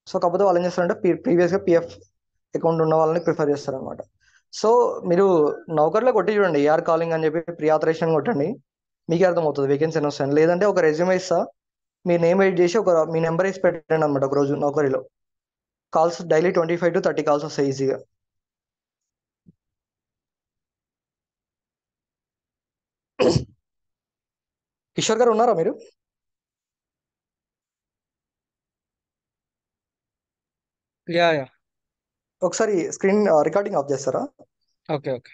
సో కాకపోతే వాళ్ళు ఏం చేస్తారంటే ప్రీవియస్గా పిఎఫ్ అకౌంట్ ఉన్న వాళ్ళని ప్రిఫర్ చేస్తారనమాట. సో మీరు నౌకర్లో కొట్టి చూడండి, ఏఆర్ కాలింగ్ అని చెప్పి ప్రీ ఆథరైజేషన్ కొట్టండి, మీకే అర్థమవుతుంది వేకెన్సీ అని వస్తాను. లేదంటే ఒక రెజ్యూమే ఇస్తా, మీ నేమ్ ఎడిట్ చేసి మీ నెంబర్ వేసి పెట్టండి అనమాట. ఒక రోజు నౌకరీలో కాల్స్ డైలీ 25 to 30 కాల్స్ వస్తాయి ఈజీగా. కిషోర్ గారు ఉన్నారా మీరు? Yeah yeah. ఒకసారి స్క్రీన్ రికార్డింగ్ ఆఫ్ చేస్తారా? Okay okay.